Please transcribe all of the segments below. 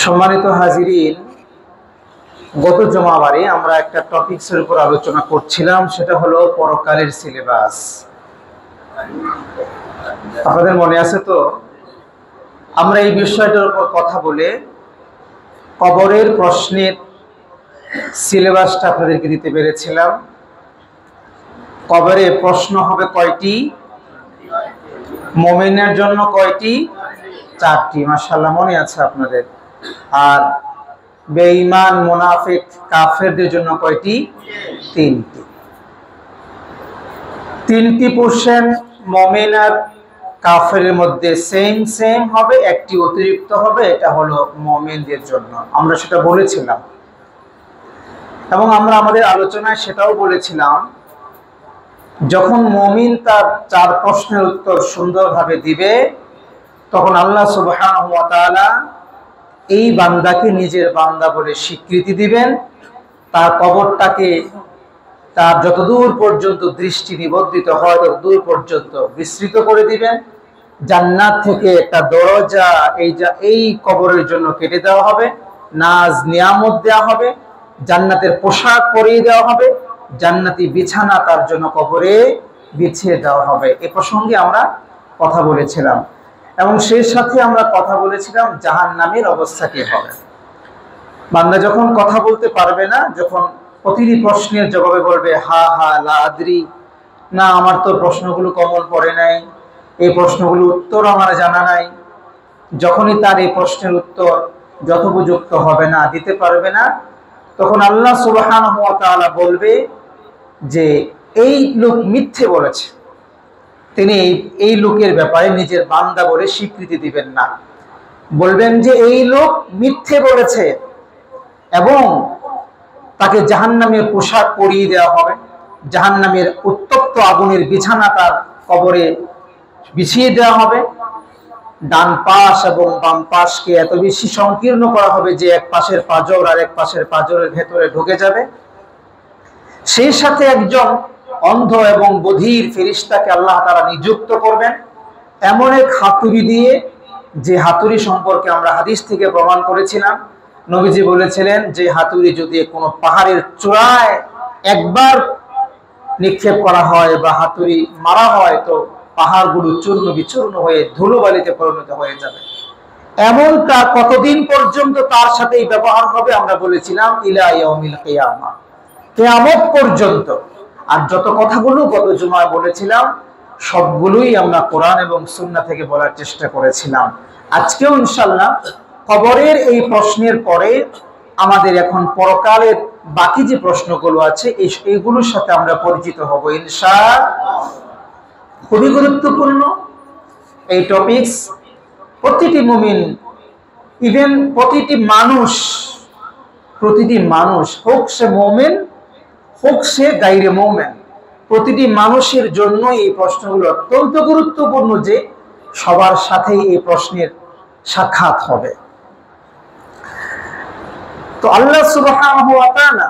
সম্মানিত হাজিরিন, গত জুমাবারে আমরা একটা টপিকসের উপর আলোচনা করছিলাম, সেটা হলো পরকালের সিলেবাস। আপনাদের মনে আছে তো? আমরা এই বিষয়টার উপর কথা বলে কবরের প্রশ্নের সিলেবাসটা আপনাদেরকে দিতে পেরেছিলাম। কবরে প্রশ্ন হবে কয়টি? মুমিনের জন্য কয়টি? 4টি। মাশাআল্লাহ, মনে আছে আপনাদের। আর বেঈমান, মুনাফিক, কাফেরদের জন্য কয়টি? 3টি। 3টি পোরশন মুমিন আর কাফেরের মধ্যে সেম হবে, একটি অতিরিক্ত হবে, এটা হলো মুমিনদের জন্য। আমরা সেটা বলেছিলাম এবং আমরা আমাদের আলোচনায় সেটাও বলেছিলাম, যখন মুমিন তার 4 প্রশ্নের উত্তর সুন্দরভাবে দিবে, তখন আল্লাহ সুবহানাহু ওয়া তাআলা এই বান্দাকে নিজের বান্দা বলে স্বীকৃতি দিবেন। তার কবরটাকে তার যতদূর পর্যন্ত দৃষ্টি নিবদ্ধিত হয় ততদূর পর্যন্ত বিস্তৃত করে দিবেন। জান্নাত থেকে একটা দরজা এই কবরের জন্য কেটে দেওয়া হবে, নাজ নিয়ামত দেওয়া হবে, জান্নাতের পোশাক পরিয়ে দেওয়া হবে, জান্নাতি বিছানা তার জন্য কবরে বিছিয়ে দেওয়া হবে। এ প্রসঙ্গে আমরা কথা বলেছিলাম এবং সেই সাথে আমরা কথা বলেছিলাম জাহান্নামের অবস্থা কি হবে। বান্দা যখন কথা বলতে পারবে না, যখন প্রতিটি প্রশ্নের জবাবে বলবে হা হা লা আদরি, না আমার তো প্রশ্নগুলো কমন পড়ে নাই, এই প্রশ্নগুলোর উত্তর আমার জানা নাই, যখনই তার এই প্রশ্নের উত্তর যথোপযুক্ত হবে না, দিতে পারবে না, তখন আল্লাহ সুবহানাহু ওয়া তাআলা বলবে যে এই লোক মিথ্যে বলেছে। তিনি এই লোকের ব্যাপারে নিজের বান্দা বলে স্বীকৃতি দিবেন না, বলবেন যে এই লোক মিথ্যে বলেছে এবং তাকে জাহান্নামের পোশাক পরিয়ে দেওয়া হবে, জাহান্নামের উত্তপ্ত আগুনের বিছানা তার কবরে বিছিয়ে দেওয়া হবে, ডান পাশ এবং বাম পাশকে এত বেশি সংকীর্ণ করা হবে যে এক পাশের পাঁজর আর এক পাশের পাঁজরের ভেতরে ঢুকে যাবে। সেই সাথে একজন অন্ধ এবং বধির ফেরেশতাকে আল্লাহ তাআলা নিযুক্ত করবেন, এমন এক হাতুড়ি দিয়ে, যে হাতুড়ি সম্পর্কে আমরা হাদিস থেকে প্রমাণ করেছিলাম। নবীজি বলেছিলেন যে হাতুড়ি যদি কোনো পাহাড়ের চূড়ায় একবার নিক্ষেপ করা হয় বা হাতুড়ি মারা হয়, তো পাহাড়গুলো চূর্ণ বিচূর্ণ হয়ে ধুলোবালিতে পরিণত হয়ে যাবে। এমনটা কতদিন পর্যন্ত তার সাথে ব্যবহার হবে? আমরা বলেছিলাম ইলা ইয়াউমিল কিয়ামা, কিয়ামত পর্যন্ত। আর যত কথাগুলো গত জুমায় বলেছিলাম সবগুলোই আমরা কোরআন এবং সুন্নাহ থেকে বলার চেষ্টা করেছিলাম। আজকেও ইনশাআল্লাহ কবরের এই প্রশ্নের পরে আমাদের এখন পরকালের বাকি যে প্রশ্নগুলো আছে এইগুলোর সাথে আমরা পরিচিত হব ইনশাআল্লাহ। খুবই গুরুত্বপূর্ণ এই টপিকস। প্রতিটি মুমিন, ইভেন প্রতিটি মানুষ হোক সে মুমিন হোক সে গায়রে মুমিন, প্রতিটি মানুষের জন্য এই প্রশ্নগুলো অত্যন্ত গুরুত্বপূর্ণ যে সবার সাথেই এই প্রশ্নের সাক্ষাৎ হবে। তো আল্লাহ সুবহানাহু ওয়া তাআলা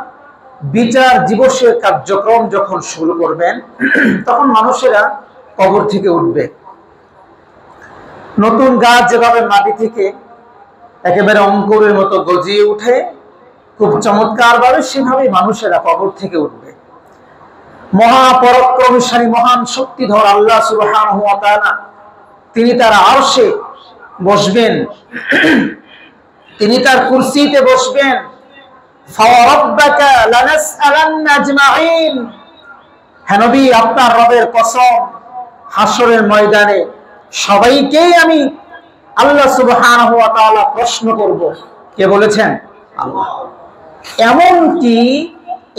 বিচার দিবসের কার্যক্রম যখন শুরু করবেন, তখন মানুষেরা কবর থেকে উঠবে। নতুন গাছ যেভাবে মাটি থেকে একেবারে অঙ্কুরের মতো গজিয়ে উঠে খুব চমৎকার ভাবে, সেভাবে মানুষেরা কবর থেকে উঠবে। মহাপরাক্রমশালী মহান শক্তিধর আল্লাহ সুবহানাহু ওয়া তাআলা তিনি তার আরশে বসবেন, তিনি তার কুরসিতে বসবেন। ফাওয়ারাব্বাকা লানাসআলান্না আজমাইন, হে নবী আপনার রবের কসম, হাসরের ময়দানে সবাইকেই আমি আল্লাহ সুবহানাহু ওয়া তাআলা প্রশ্ন করব। কে বলেছেন? আল্লাহ। এমন কি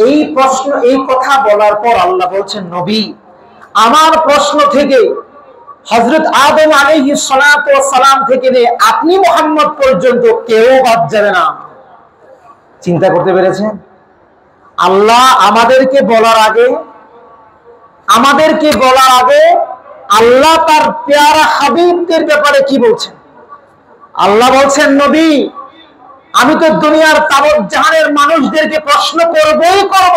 এই প্রশ্ন, এই কথা বলার পর আল্লাহ বলছেন, নবী আমার প্রশ্ন থেকে হযরত আদম আলাইহিস সালাতু ওয়াস সালাম থেকে নিয়ে আপনি মুহাম্মদ পর্যন্ত কেউ বাদ যাবে না। চিন্তা করতে পেরেছেন? আল্লাহ আমাদেরকে বলার আগে আল্লাহ তার পেয়ারা হাবিবদের ব্যাপারে কি বলছেন? আল্লাহ বলছেন, নবী আমি তো দুনিয়ার তাবৎ জাহানের মানুষদেরকে প্রশ্ন করবই করব,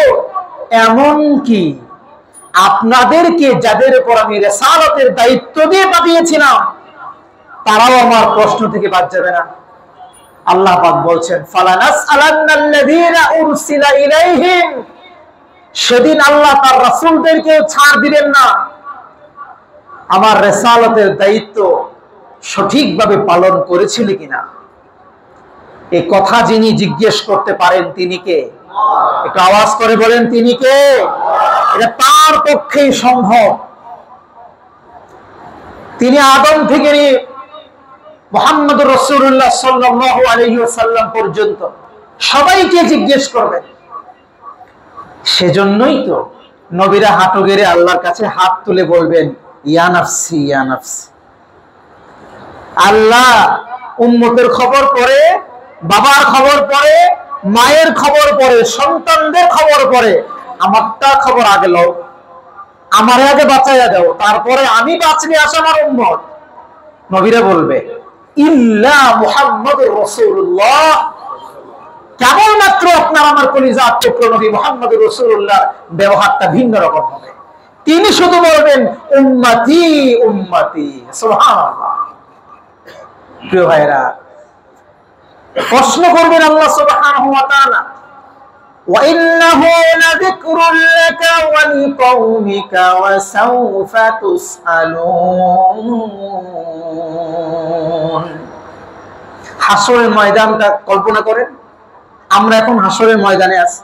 এমন কি আপনাদেরকে যাদের উপর আমি রিসালাতের দায়িত্ব দিয়ে পাঠিয়েছিলাম তারাও আমার প্রশ্ন থেকে বাদ যাবে না। আল্লাহ পাক বলছেন ফালানাসআলান্নাল্লাযীনা উরসিলা ইলাইহিম, সেদিন আল্লাহ তার রাসূলদেরকে ছাড় দিবেন না আমার রিসালাতের দায়িত্ব সঠিকভাবে পালন করেছিল কিনা। এই কথা যিনি জিজ্ঞেস করতে পারেন তিনি কে? একটু আওয়াজ করে বলেন তিনি কে? এটা তার পক্ষেই সম্ভব। তিনি আদম থেকে নিয়ে মুহাম্মদুর রাসূলুল্লাহ সাল্লাল্লাহু আলাইহি ওয়াসাল্লাম পর্যন্ত সবাইকে জিজ্ঞেস করবেন। সেজন্যই তো নবীরা হাঁটু গেড়ে আল্লাহর কাছে হাত তুলে বলবেন ইয়া নাফসি ইয়া নাফসি। আল্লাহ উম্মতের খবর পড়ে, বাবার খবর পড়ে, মায়ের খবর পড়ে, সন্তানদের খবর পড়ে, আমারটা খবর আগে লও, আমার আগে বাঁচাইয়া দাও, তারপরে আমি বাঁচলে আসে আমার উম্মত। নবীরা বলবে ইল্লা মুহাম্মাদুর রাসূলুল্লাহ, কেবলমাত্র আপনার আমার কলিজার টুকরো নবী মুহাম্মদুর রাসূলুল্লাহ ব্যবহারটা ভিন্ন রকম হবে। তিনি শুধু বলবেন উম্মতি উম্মতি। সুবহানাল্লাহ। প্রিয় ভাইরা, প্রশ্ন করবেন আল্লাহ সুবহানাহু ওয়া তাআলা ওয়া ইন্নাহু লাযিকরুল লাকা ওয়া লিকাওমিকা ওয়া সাওফা তুসআলুন। হাসরের ময়দানটা কল্পনা করেন, আমরা এখন হাসরের ময়দানে আছি।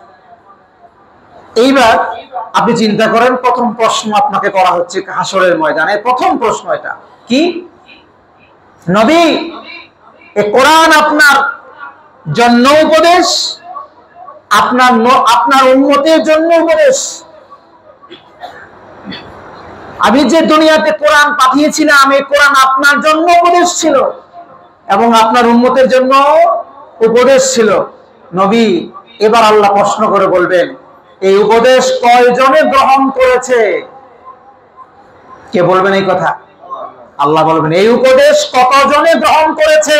এইবার আপনি চিন্তা করেন, প্রথম প্রশ্ন আপনাকে করা হচ্ছে হাসরের ময়দানে। প্রথম প্রশ্ন এটা কি? নবী, এই কোরআন আপনার জন্য উপদেশ, আপনার উম্মতের জন্য উপদেশ। আমি যে দুনিয়াতে কোরআন পাঠিয়েছিলাম, এই কোরআন আপনার জন্য উপদেশ ছিল এবং আপনার উম্মতের জন্য উপদেশ ছিল। নবী, এবার আল্লাহ প্রশ্ন করে বলবেন এই উপদেশ কয়জনে গ্রহণ করেছে? কে বলবেন এই কথা? আল্লাহ বলবেন এই উপদেশ কতজনে গ্রহণ করেছে?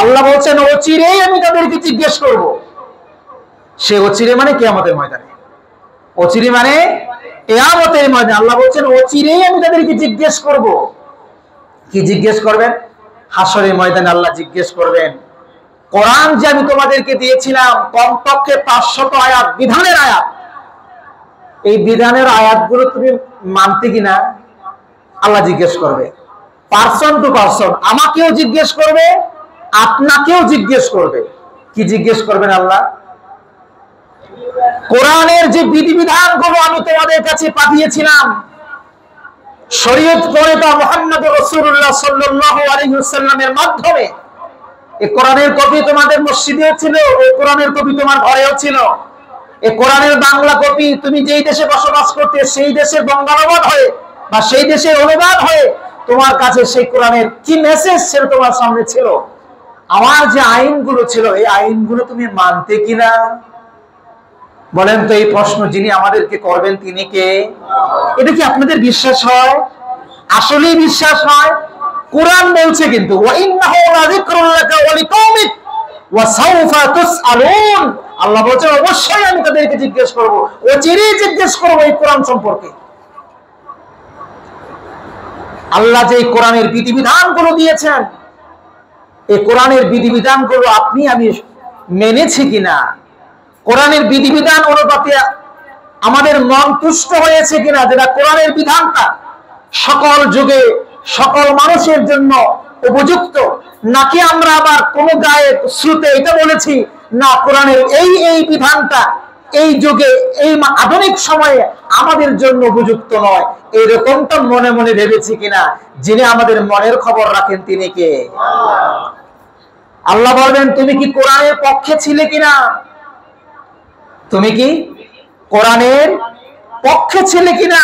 আল্লাহ বলছেন অচিরেই আমি তাদেরকে জিজ্ঞেস করব। সে অচিরে মানে কিয়ামতের ময়দানে, অচিরে মানে কিয়ামতের ময়দানে। আল্লাহ বলছেন অচিরেই আমি তাদেরকে জিজ্ঞেস করব। কি জিজ্ঞেস করবেন? হাসরের ময়দানে আল্লাহ জিজ্ঞেস করবেন কোরআন যে আমি তোমাদেরকে দিয়েছিলাম কমপক্ষে 500 আয়াত, বিধানের আয়াত, এই বিধানের আয়াতগুলো তুমি মানতে কিনা আল্লাহ জিজ্ঞেস করবে। পারসন টু পারসন আমাকেও জিজ্ঞেস করবে, আপনাকেও জিজ্ঞেস করবে। কি জিজ্ঞেস করবেন আল্লাহ? কোরআনের যে বিধিবিধানগুলো আমি তোমাদের কাছে পাঠিয়েছিলাম, শরীয়ত প্রণেতা মুহাম্মদুর রাসূলুল্লাহ সাল্লাল্লাহু আলাইহি ওয়াসাল্লামের মাধ্যমে এই কোরআনের কপি তোমাদের মসজিদেও ছিল, এই কোরআনের কপি তোমার ঘরেও ছিল। এই কোরআনের বাংলা কপি তুমি যেই দেশে বসবাস করতে সেই দেশের বঙ্গানুবাদ হয়ে বা সেই দেশের অনুবাদ হয়ে তোমার কাছে সেই কোরআনের কি মেসেজ ছিল তোমার সামনে ছিল। আমার যে আইনগুলো ছিল এই আইনগুলো তুমি মানতে কিনা? বলেন তো, এই প্রশ্ন যিনি আমাদেরকে করবেন তিনি কে? এটা কি আপনাদের বিশ্বাস হয়? আসলেই বিশ্বাস হয়? কোরআন বলছে কিন্তু ওয়া ইন্নাহু লাযিকরুল লাকা ওয়া লিকাওমিক ওয়া সাওফা তুসআলুন। আল্লাহ বলছে অবশ্যই আমি তাদেরকে জিজ্ঞেস করব, অচিরেই জিজ্ঞেস করব এই কোরআন সম্পর্কে। আল্লাহ যে কোরআনের বিধিবিধানগুলো দিয়েছেন, এই কোরআনের বিধিবিধানগুলো আপনি আমি মেনেছি কিনা, কোরআনের বিধিবিধান অনুপাতে আমাদের মন তুষ্ট হয়েছে কিনা, যেটা কোরআনের বিধানটা সকল যুগে সকল মানুষের জন্য উপযুক্ত, নাকি আমরা আবার কোন গায়ের শ্রুতে এটা বলেছি না কোরআনের এই বিধানটা এই যুগে এই আধুনিক সময়ে আমাদের জন্য উপযুক্ত নয়, এইরকমটা মনে মনে ভেবেছি কিনা? যিনি আমাদের মনের খবর রাখেন তিনি কে? আল্লাহ বলবেন তুমি কি কোরআনের পক্ষে ছিলে কিনা? তুমি কি কোরআনের পক্ষে ছিলে কিনা?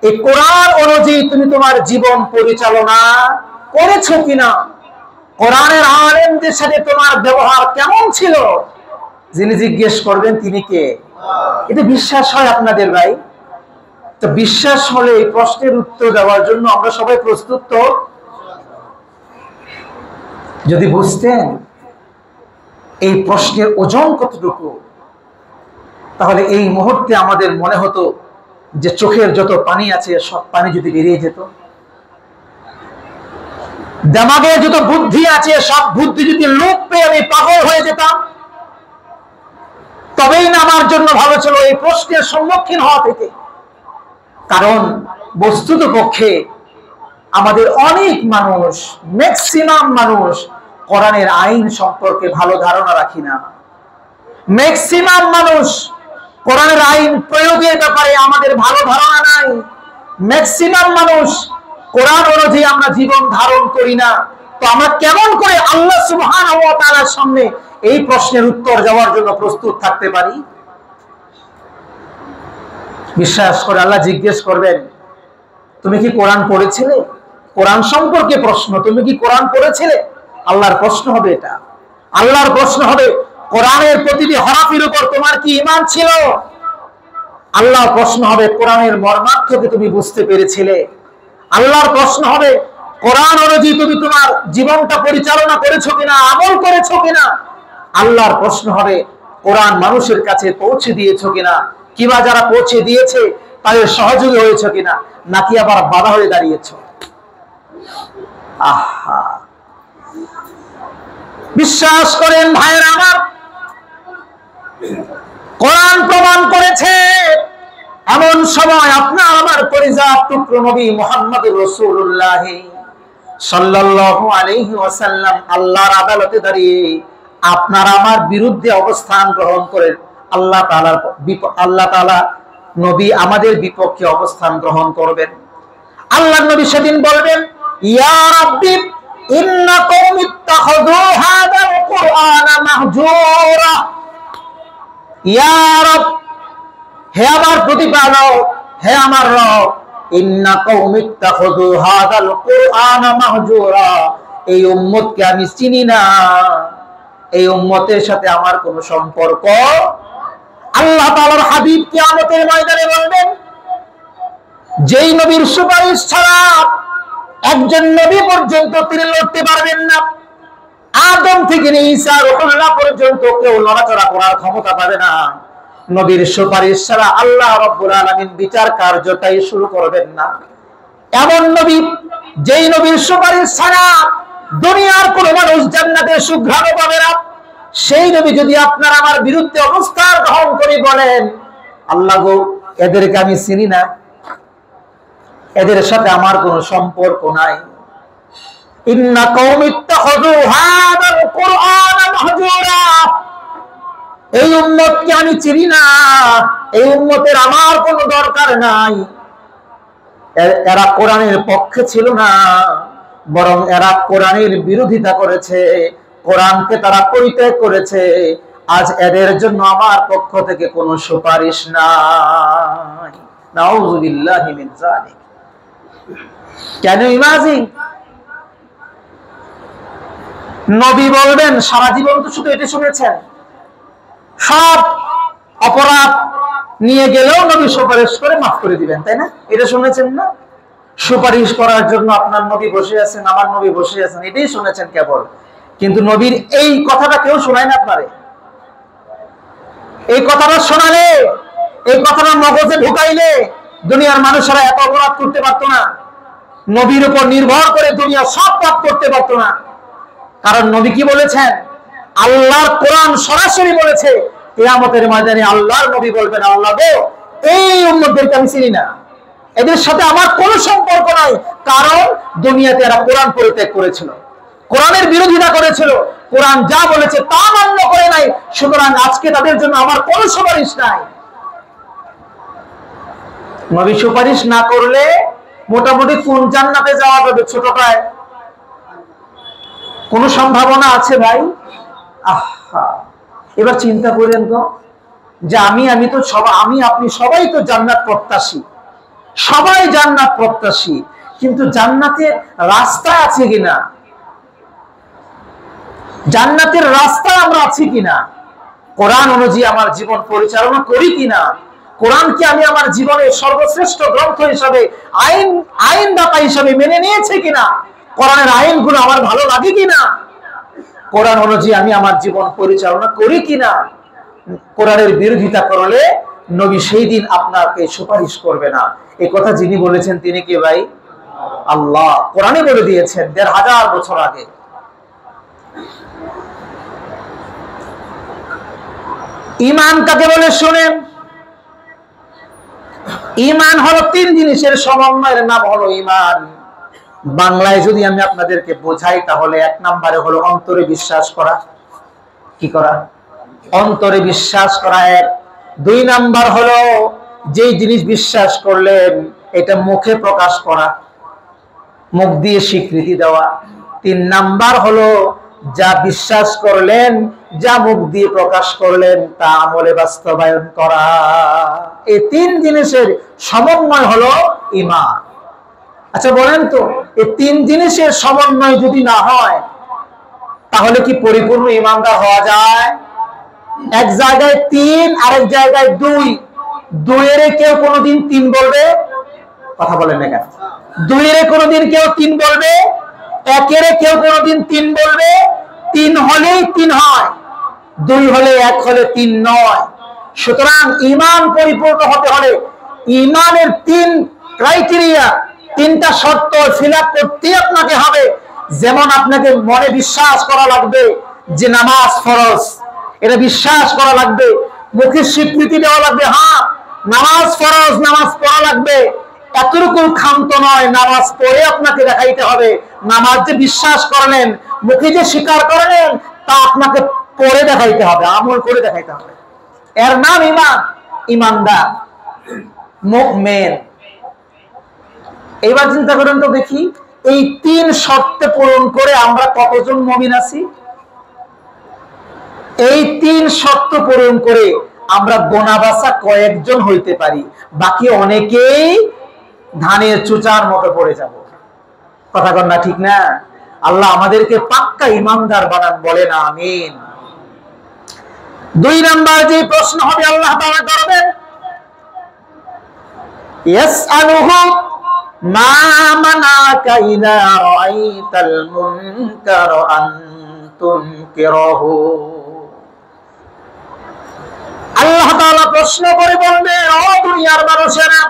এই কোরআন অনুযায়ী তুমি তোমার জীবন পরিচালনা করেছো কিনা? কোরআনের আলেমদের সাথে তোমার ব্যবহার কেমন ছিল? যিনি জিজ্ঞেস করবেন তিনি কে? এটা বিশ্বাস হয় আপনাদের ভাই? তো বিশ্বাস হলে এই প্রশ্নের উত্তর দেওয়ার জন্য আমরা সবাই প্রস্তুত তো? যদি বুঝতেন এই প্রশ্নের ওজন কতটুকু, তাহলে এই মুহূর্তে আমাদের মনে হতো যে চোখের যত পানি আছে সব পানি যদি বেরিয়ে যেত, দিমাগে যত বুদ্ধি আছে সব বুদ্ধি যদি লোপ পেয়ে আমি পাগল হয়ে যেতাম তবেই না আমার জন্য ভালো ছিল এই প্রশ্নের সম্মুখীন হওয়া থেকে। কারণ বস্তুত পক্ষে আমাদের অনেক মানুষ, ম্যাক্সিমাম মানুষ কোরআনের আইন সম্পর্কে ভালো ধারণা রাখি না। ম্যাক্সিমাম মানুষ কোরআনের আইন প্রয়োগের ব্যাপারে আমাদের ভালো ধারণা নাই। ম্যাক্সিমাম মানুষ কোরআন অনুযায়ী আমরা জীবন ধারণ করি না। তো আমরা কেমন করে আল্লাহ সুবহানাহু ওয়া তাআলার সামনে এই প্রশ্নের উত্তর দেওয়ার জন্য প্রস্তুত থাকতে পারি? বিশ্বাস করে আল্লাহ জিজ্ঞেস করবেন, তুমি কি কোরআন পড়েছিলে? কোরআন সম্পর্কে প্রশ্ন, তুমি কি কোরআন পড়েছিলে? আল্লাহর প্রশ্ন হবে এটা। আল্লাহর প্রশ্ন হবে কোরআনের প্রতিটি হরফের উপর তোমার কি ঈমান ছিল? আল্লাহর প্রশ্ন হবে কোরআনের মর্মার্থকে তুমি বুঝতে পেরেছিলে? আল্লাহর প্রশ্ন হবে কোরআন অনুযায়ী তুমি তোমার জীবনটা পরিচালনা করেছো কিনা, আমল করেছো কিনা? আল্লাহর প্রশ্ন হবে কোরআন মানুষের কাছে পৌঁছে দিয়েছো কিনা, কিংবা যারা পৌঁছে দিয়েছে তাদের সহযোগী হয়েছে কিনা, নাকি আবার বাধা হয়ে দাঁড়িয়েছো? আহা, বিশ্বাস করেন ভাইয়েরা আমার, কোরআন প্রমাণ করেছে এমন সময় আপনার আমার পরিজাত টুকরো নবী মুহাম্মদুর রাসূলুল্লাহ সাল্লাল্লাহু আলাইহি ওয়াসাল্লাম আল্লাহর আদালতে দাঁড়িয়ে আপনার আমার বিরুদ্ধে অবস্থান গ্রহণ করেন। আল্লাহ তাআলা নবী আমাদের বিপক্ষে অবস্থান গ্রহণ করবেন। আল্লাহর নবী সেদিন বলবেন, ইয়া রাব্বি ইন্না কওমি ইত্তাখাযু হাযাল কুরআনা মাহজুরা। ইয়া রব, হে আমার প্রতিপালক, হে আমার রব, ইন্না কওমি ইত্তাখাযু হাযাল কুরআনা মাহজুরা। এই উম্মতকে আমি চিনি না, এই উম্মতের সাথে আমার কোনো সম্পর্ক। আল্লাহ তাআলার হাবিব কিয়ামতের ময়দানে বলবেন, যেই নবীর সুপারিশ ছাড়া একজন নবী পর্যন্ত তিনি লড়তে পারবেন না, আদম থেকে ঈসা রূহুল্লাহ পর্যন্ত কেউ লড়াচড়া করার ক্ষমতা পাবে না, নবীর সুপারিশ ছাড়া আল্লাহ রাব্বুল আলামিন বিচার কার্যটাই শুরু করবেন না। এমন নবী, যেই নবীর সুপারিশ ছাড়া দুনিয়ার কোনো মানুষ জান্নাতের সুঘ্রাণ পাবে না, সেই নবী যদি আপনার আমার বিরুদ্ধে অবস্থান গ্রহণ করে বলেন, আল্লাহ গো, এদেরকে আমি চিনি না, এদের সাথে আমার কোনো সম্পর্ক নাই, ইন্না কওমি ইত্তাখাযু হাযাল কুরআনা মাহজুরা, এই উম্মতকে আমি চিনি না, এই উম্মতের আমার কোনো দরকার নাই, এরা কোরআনের পক্ষে ছিল না, বরং এরা কোরআনের বিরোধিতা করেছে, কোরআনকে তারা পরিত্যাগ করেছে, আজ এদের জন্য আমার পক্ষ থেকে কোনো সুপারিশ নাই। নাউযুবিল্লাহি মিন যালিক। কেন ইমাজিন নবী বলবেন, সারা জীবন তো শুধু এটা শুনেছেন, সব অপরাধ নিয়ে গেলেও নবী সুপারিশ করে মাফ করে দিবেন, তাই না? এটা শুনেছেন না? সুপারিশ করার জন্য আপনার নবী বসে আছেন, আমার নবী বসে আছেন, এটাই শুনেছেন কেবল। কিন্তু নবীর এই কথাটা কেউ শোনায় না আপনারে। এই কথাটা শোনালে, এই কথাটা মগজে ঢুকাইলে দুনিয়ার মানুষেরা এত অপরাধ করতে পারতো না, নবীর উপর নির্ভর করে দুনিয়া সব পাপ করতে পারতো না। কারণ নবী কি বলেছেন? আল্লাহর কোরআন সরাসরি বলেছে, কিয়ামতের ময়দানে আল্লাহর নবী বলবেন, আল্লাহ গো, এই উম্মতদেরকে আমি চিনি না, এদের সাথে আমার কোনো সম্পর্ক নাই, কারণ দুনিয়াতে এরা কোরআন পরিত্যাগ করেছিল, কোরআনের বিরোধিতা করেছিল, কোরআন যা বলেছে তা মান্য করে নাই, সুতরাং আজকে তাদের জন্য আমার কোনো সুপারিশ নাই। নবী সুপারিশ না করলে মোটামুটি কোন জান্নাতে যাওয়া যাবে? ছোটটায় কোন সম্ভাবনা আছে ভাই? আহা, এবার চিন্তা করেন তো, যে আমি আপনি সবাই তো জান্নাত প্রত্যাশী, সবাই জান্নাত প্রত্যাশী, কিন্তু জান্নাতের রাস্তা আছে কিনা, জান্নাতের রাস্তা আমরা আছি কিনা, কোরআন অনুযায়ী আমার জীবন পরিচালনা করি কিনা, কোরআনকে আমি আমার জীবনের সর্বশ্রেষ্ঠ গ্রন্থ হিসাবে, আইনদাতা হিসাবে মেনে নিয়েছি কিনা, কোরআনের আইনগুলো আমার ভালো লাগে কিনা, কোরআন অনুযায়ী আমি আমার জীবন পরিচালনা করি কিনা। কোরআনের বিরোধিতা করলে নবী সেই দিন আপনাকে সুপারিশ করবে না। এই কথা যিনি বলেছেন তিনি কে ভাই? আল্লাহ কোরআনে বলে দিয়েছেন ১৫০০ বছর আগে। ঈমান কাকে বলে শুনেন। ঈমান হলো ৩ জিনিসের সমন্বয়ের নাম হলো ঈমান। বাংলায় যদি আমি আপনাদেরকে বোঝাই তাহলে ১ নম্বরে হলো অন্তরে বিশ্বাস করা। কি করা? অন্তরে বিশ্বাস করা। ১। ২ নাম্বার হলো যেই জিনিস বিশ্বাস করলেন এটা মুখে প্রকাশ করা, মুখ দিয়ে স্বীকৃতি দেওয়া। ৩ নাম্বার হলো যা বিশ্বাস করলেন, যা মুখ দিয়ে প্রকাশ করলেন তা আমলে বাস্তবায়ন করা। এই ৩ জিনিসের সমন্বয় হলো ঈমান। আচ্ছা বলেন তো, এই ৩ জিনিসের সমন্বয় যদি না হয় তাহলে কি পরিপূর্ণ ঈমানদার হওয়া যায়? এক জায়গায় ৩, আরেক জায়গায় ২। ২ এর কেউ কোনোদিন ৩ বলবে? কথা বলেন না কেন? ২ এর কোনোদিন কেউ ৩ বলবে? ১ এর কেউ কোনোদিন ৩ বলবে? ৩ হলেই ৩ হয়, ২ হলে ১ হলে ৩ নয়। সুতরাং ঈমান পরিপূর্ণ হতে হলে ঈমানের ৩ ক্রাইটেরিয়া, ৩টা শর্ত ফিল আপ করতে আপনাকে হবে। যেমন আপনাকে মনে বিশ্বাস করা লাগবে যে নামাজ ফরজ, এটা বিশ্বাস করা লাগবে। মুখে স্বীকৃতি দেওয়া লাগবে, হ্যাঁ নামাজ ফরজ, নামাজ পড়া লাগবে। এতটুকু ক্ষান্ত নয়, নামাজ পড়ে আপনাকে দেখাইতে হবে। নামাজ যে বিশ্বাস করলেন, মুখে যে স্বীকার করলেন তা আপনাকে পড়ে দেখাইতে হবে, আমল করে দেখাইতে হবে। এর নাম ঈমান, ঈমানদার, মুমিন। এবার চিন্তা করেন তো দেখি, এই ৩ শর্ত পূরণ করে আমরা কতজন মুমিন আছি? এই ৩ শর্ত পূরণ করে আমরা গোনাবাসা কয়েকজন হইতে পারি, বাকি অনেকেই ধানের চুচার মতো পড়ে যাব। কথা কন না, ঠিক না? আল্লাহ আমাদেরকে পাক্কা ঈমানদার বানান, বলেন আমিন। ২ নাম্বার যে প্রশ্ন হবে আল্লাহ তাআলা করবেন, ইয়াসআলুহু মা মানাকা ইযা রাআইতাল মুনকার আন তুনকিরাহু। আল্লাহ তাআলা প্রশ্ন করে বলবেন, ও দুনিয়ার মানুষেরা,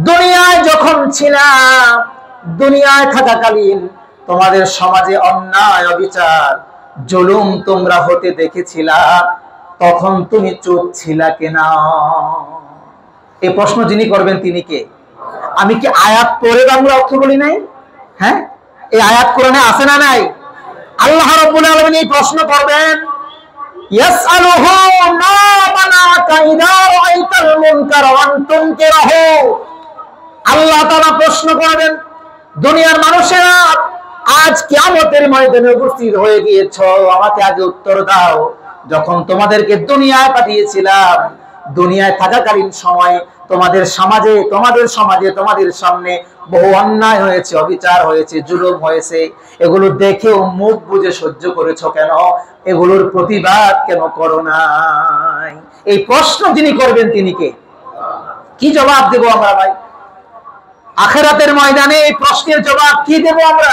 দুনিয়ায় যখন ছিলাম, দুনিয়ায় থাকাকালীন তোমাদের সমাজে অন্যায়, অবিচার, জুলুম তোমরা হতে দেখেছিলা, তখন তুমি চুপ ছিলা কেন? এই প্রশ্ন যিনি করবেন তিনি কে? আমি কি আয়াত পড়ে বাংলা অর্থ বলি নাই? হ্যাঁ, এই আয়াত কোরআনে আছে না নাই? আল্লাহ রাব্বুল আলামিন এই প্রশ্ন করবেন, ইয়াসআলুহু মা মানাকা ইযা রাআইতাল মুনকার আন তুনকিরাহু। আল্লাহ তাআলা প্রশ্ন করবেন, দুনিয়ার মানুষেরা আজ কিয়ামতের ময়দানে উপস্থিত হয়ে গিয়েছো, আমাকে আগে উত্তর দাও। যখন তোমাদেরকে দুনিয়ায় পাঠিয়েছিলাম, দুনিয়ায় থাকাকালীন সময় তোমাদের সমাজে, তোমাদের সামনে বহু অন্যায় হয়েছে, অবিচার হয়েছে, জুলুম হয়েছে। এগুলো দেখেও মুখ বুজে সহ্য করেছো কেন? এগুলোর প্রতিবাদ কেন করো নাই? এই প্রশ্ন যিনি করবেন তিনি কে? কি জবাব দেব আমরা ভাই? আখিরাতের ময়দানে এই প্রশ্নের জবাব কি দেব আমরা?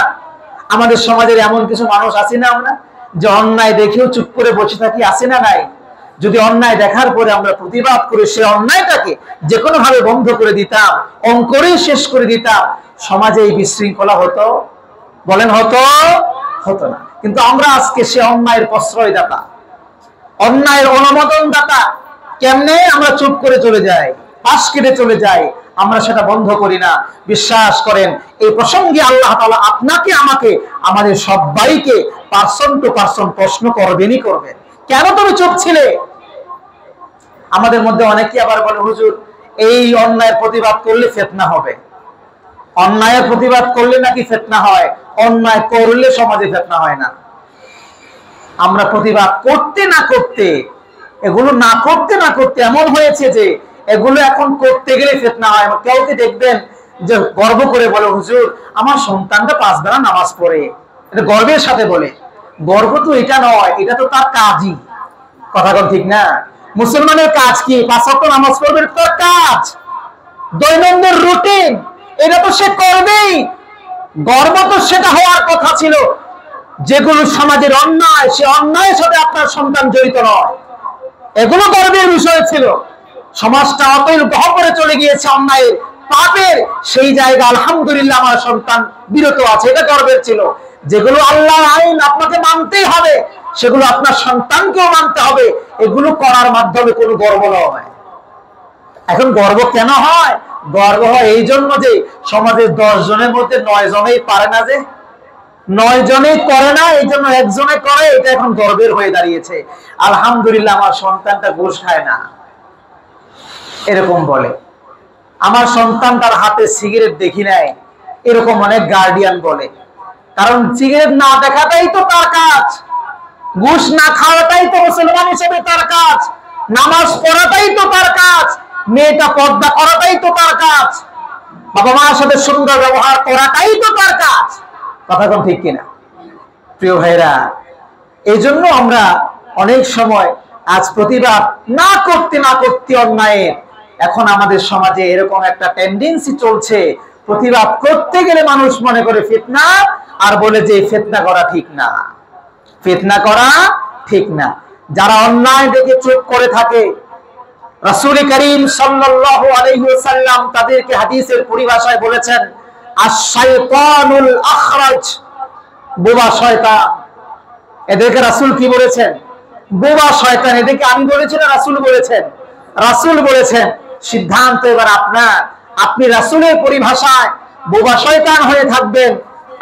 আমাদের সমাজের এমন কিছু মানুষ আছে না আমরা, যে অন্যায় দেখেও চুপ করে বসে থাকি, আছে না নাই? যদি অন্যায় দেখার পরে আমরা প্রতিবাদ করে সে অন্যায়টাকে যে কোনো ভাবে বন্ধ করে দিতাম, অঙ্করেই শেষ করে দিতাম, সমাজে এই বিশৃঙ্খলা হতো? বলেন হতো? হতো না। কিন্তু আমরা আজকে সে অন্যায়ের প্রশ্রয়দাতা, অন্যায়ের অনুমোদনদাতা। কেমনে? আমরা চুপ করে চলে যাই, পাশ কেটে চলে যাই, আমরা সেটা বন্ধ করি না। বিশ্বাস করেন, এই প্রসঙ্গে আল্লাহ তাআলা আপনাকে, আমাকে, আমাদের সবাইকে পারসন টু পারসন প্রশ্ন করবেনই করবেন। কেন তুমি চুপ ছিলে? আমাদের মধ্যে অনেকে আবার বলে, হুজুর এই অন্যায়ের প্রতিবাদ করলে ফিতনা হবে। অন্যায়ের প্রতিবাদ করলে নাকি ফিতনা হয়? অন্যায় করলে সমাজে ফিতনা হয় না। আমরা প্রতিবাদ করতে না করতে, এগুলো না করতে এমন হয়েছে যে এগুলো এখন করতে গেলে ফিতনা হয়। কাউকে দেখবেন যে গর্ব করে বলে, হুজুর আমার সন্তানটা 5 বেলা নামাজ পড়ে, এটা গর্বের সাথে বলে। গর্ব তো এটা নয়, এটা তো তার কাজই। কথা বল, ঠিক না? মুসলমানের কাজ কি? 5 ওয়াক্ত নামাজ পড়বে, তার কাজ, দৈনন্দিন রুটিন, এটা তো সে করবেই। গর্ব তো সেটা হওয়ার কথা ছিল যেগুলো সমাজের অন্যায়, সে অন্যায়ের সাথে আপনার সন্তান জড়িত নয়, এগুলো গর্বের বিষয় ছিল। সমাজটা অতই গহ্বরে চলে গিয়েছে অন্যায়ের, পাপের, সেই জায়গা আলহামদুলিল্লাহ আমার সন্তান বিরত আছে, এটা গর্বের ছিল। যেগুলো আল্লাহর আইন আপনাকে মানতেই হবে, সেগুলো আপনার সন্তানকেও মানতে হবে। এগুলো করার মাধ্যমে কোনো গর্ব নয়। এখন গর্ব কেন হয়? গর্ব হয় এই জন্য যে সমাজের 10 জনের মধ্যে 9 জনেই পারে না, যে 9 জনেই করে না, এই জন্য একজনে করে, এটা এখন গর্বের হয়ে দাঁড়িয়েছে। আলহামদুলিল্লাহ আমার সন্তানটা ঘুষ খায় না, এরকম বলে। আমার সন্তান তার হাতে সিগারেট দেখি নাই, এরকম অনেক গার্ডিয়ান বলে। কারণ সিগারেট না দেখাটাই তো তার কাজ, ঘুষ না খাওয়াটাই তো মুসলমান হিসেবে তার কাজ, নামাজ পড়াটাই তো তার কাজ, মেয়েটা পর্দা করাটাই তো তার কাজ, বাবা মার সাথে সুন্দর ব্যবহার করাটাই তো তার কাজ। কথা কোন ঠিক কিনা প্রিয় ভাইরা? এই জন্য আমরা অনেক সময় আজ প্রতিবাদ না করতে অন্যায়ের, এখন আমাদের সমাজে এরকম একটা টেন্ডেন্সি চলছে, প্রতিবাদ করতে গেলে মানুষ মনে করে ফিতনা, আর বলে যে ফিতনা করা ঠিক না, ফিতনা করা ঠিক না। যারা অন্যায় দেখে চুপ করে থাকে, রাসূল করিম সাল্লাল্লাহু আলাইহি ওয়াসাল্লাম তাদেরকে হাদিসের পরিভাষায় বলেছেন আশ-শাইতানুল আখরাজ, বোবা শয়তান। এদেরকে রাসূল কি বলেছেন? বোবা শয়তান। এদেরকে আমি বলেছি না রাসূল বলেছেন? রাসূল বলেছেন। সিদ্ধান্ত এবার আপনার। আপনি রাসূলের পরিভাষায় বোবা শয়তান হয়ে থাকবেন,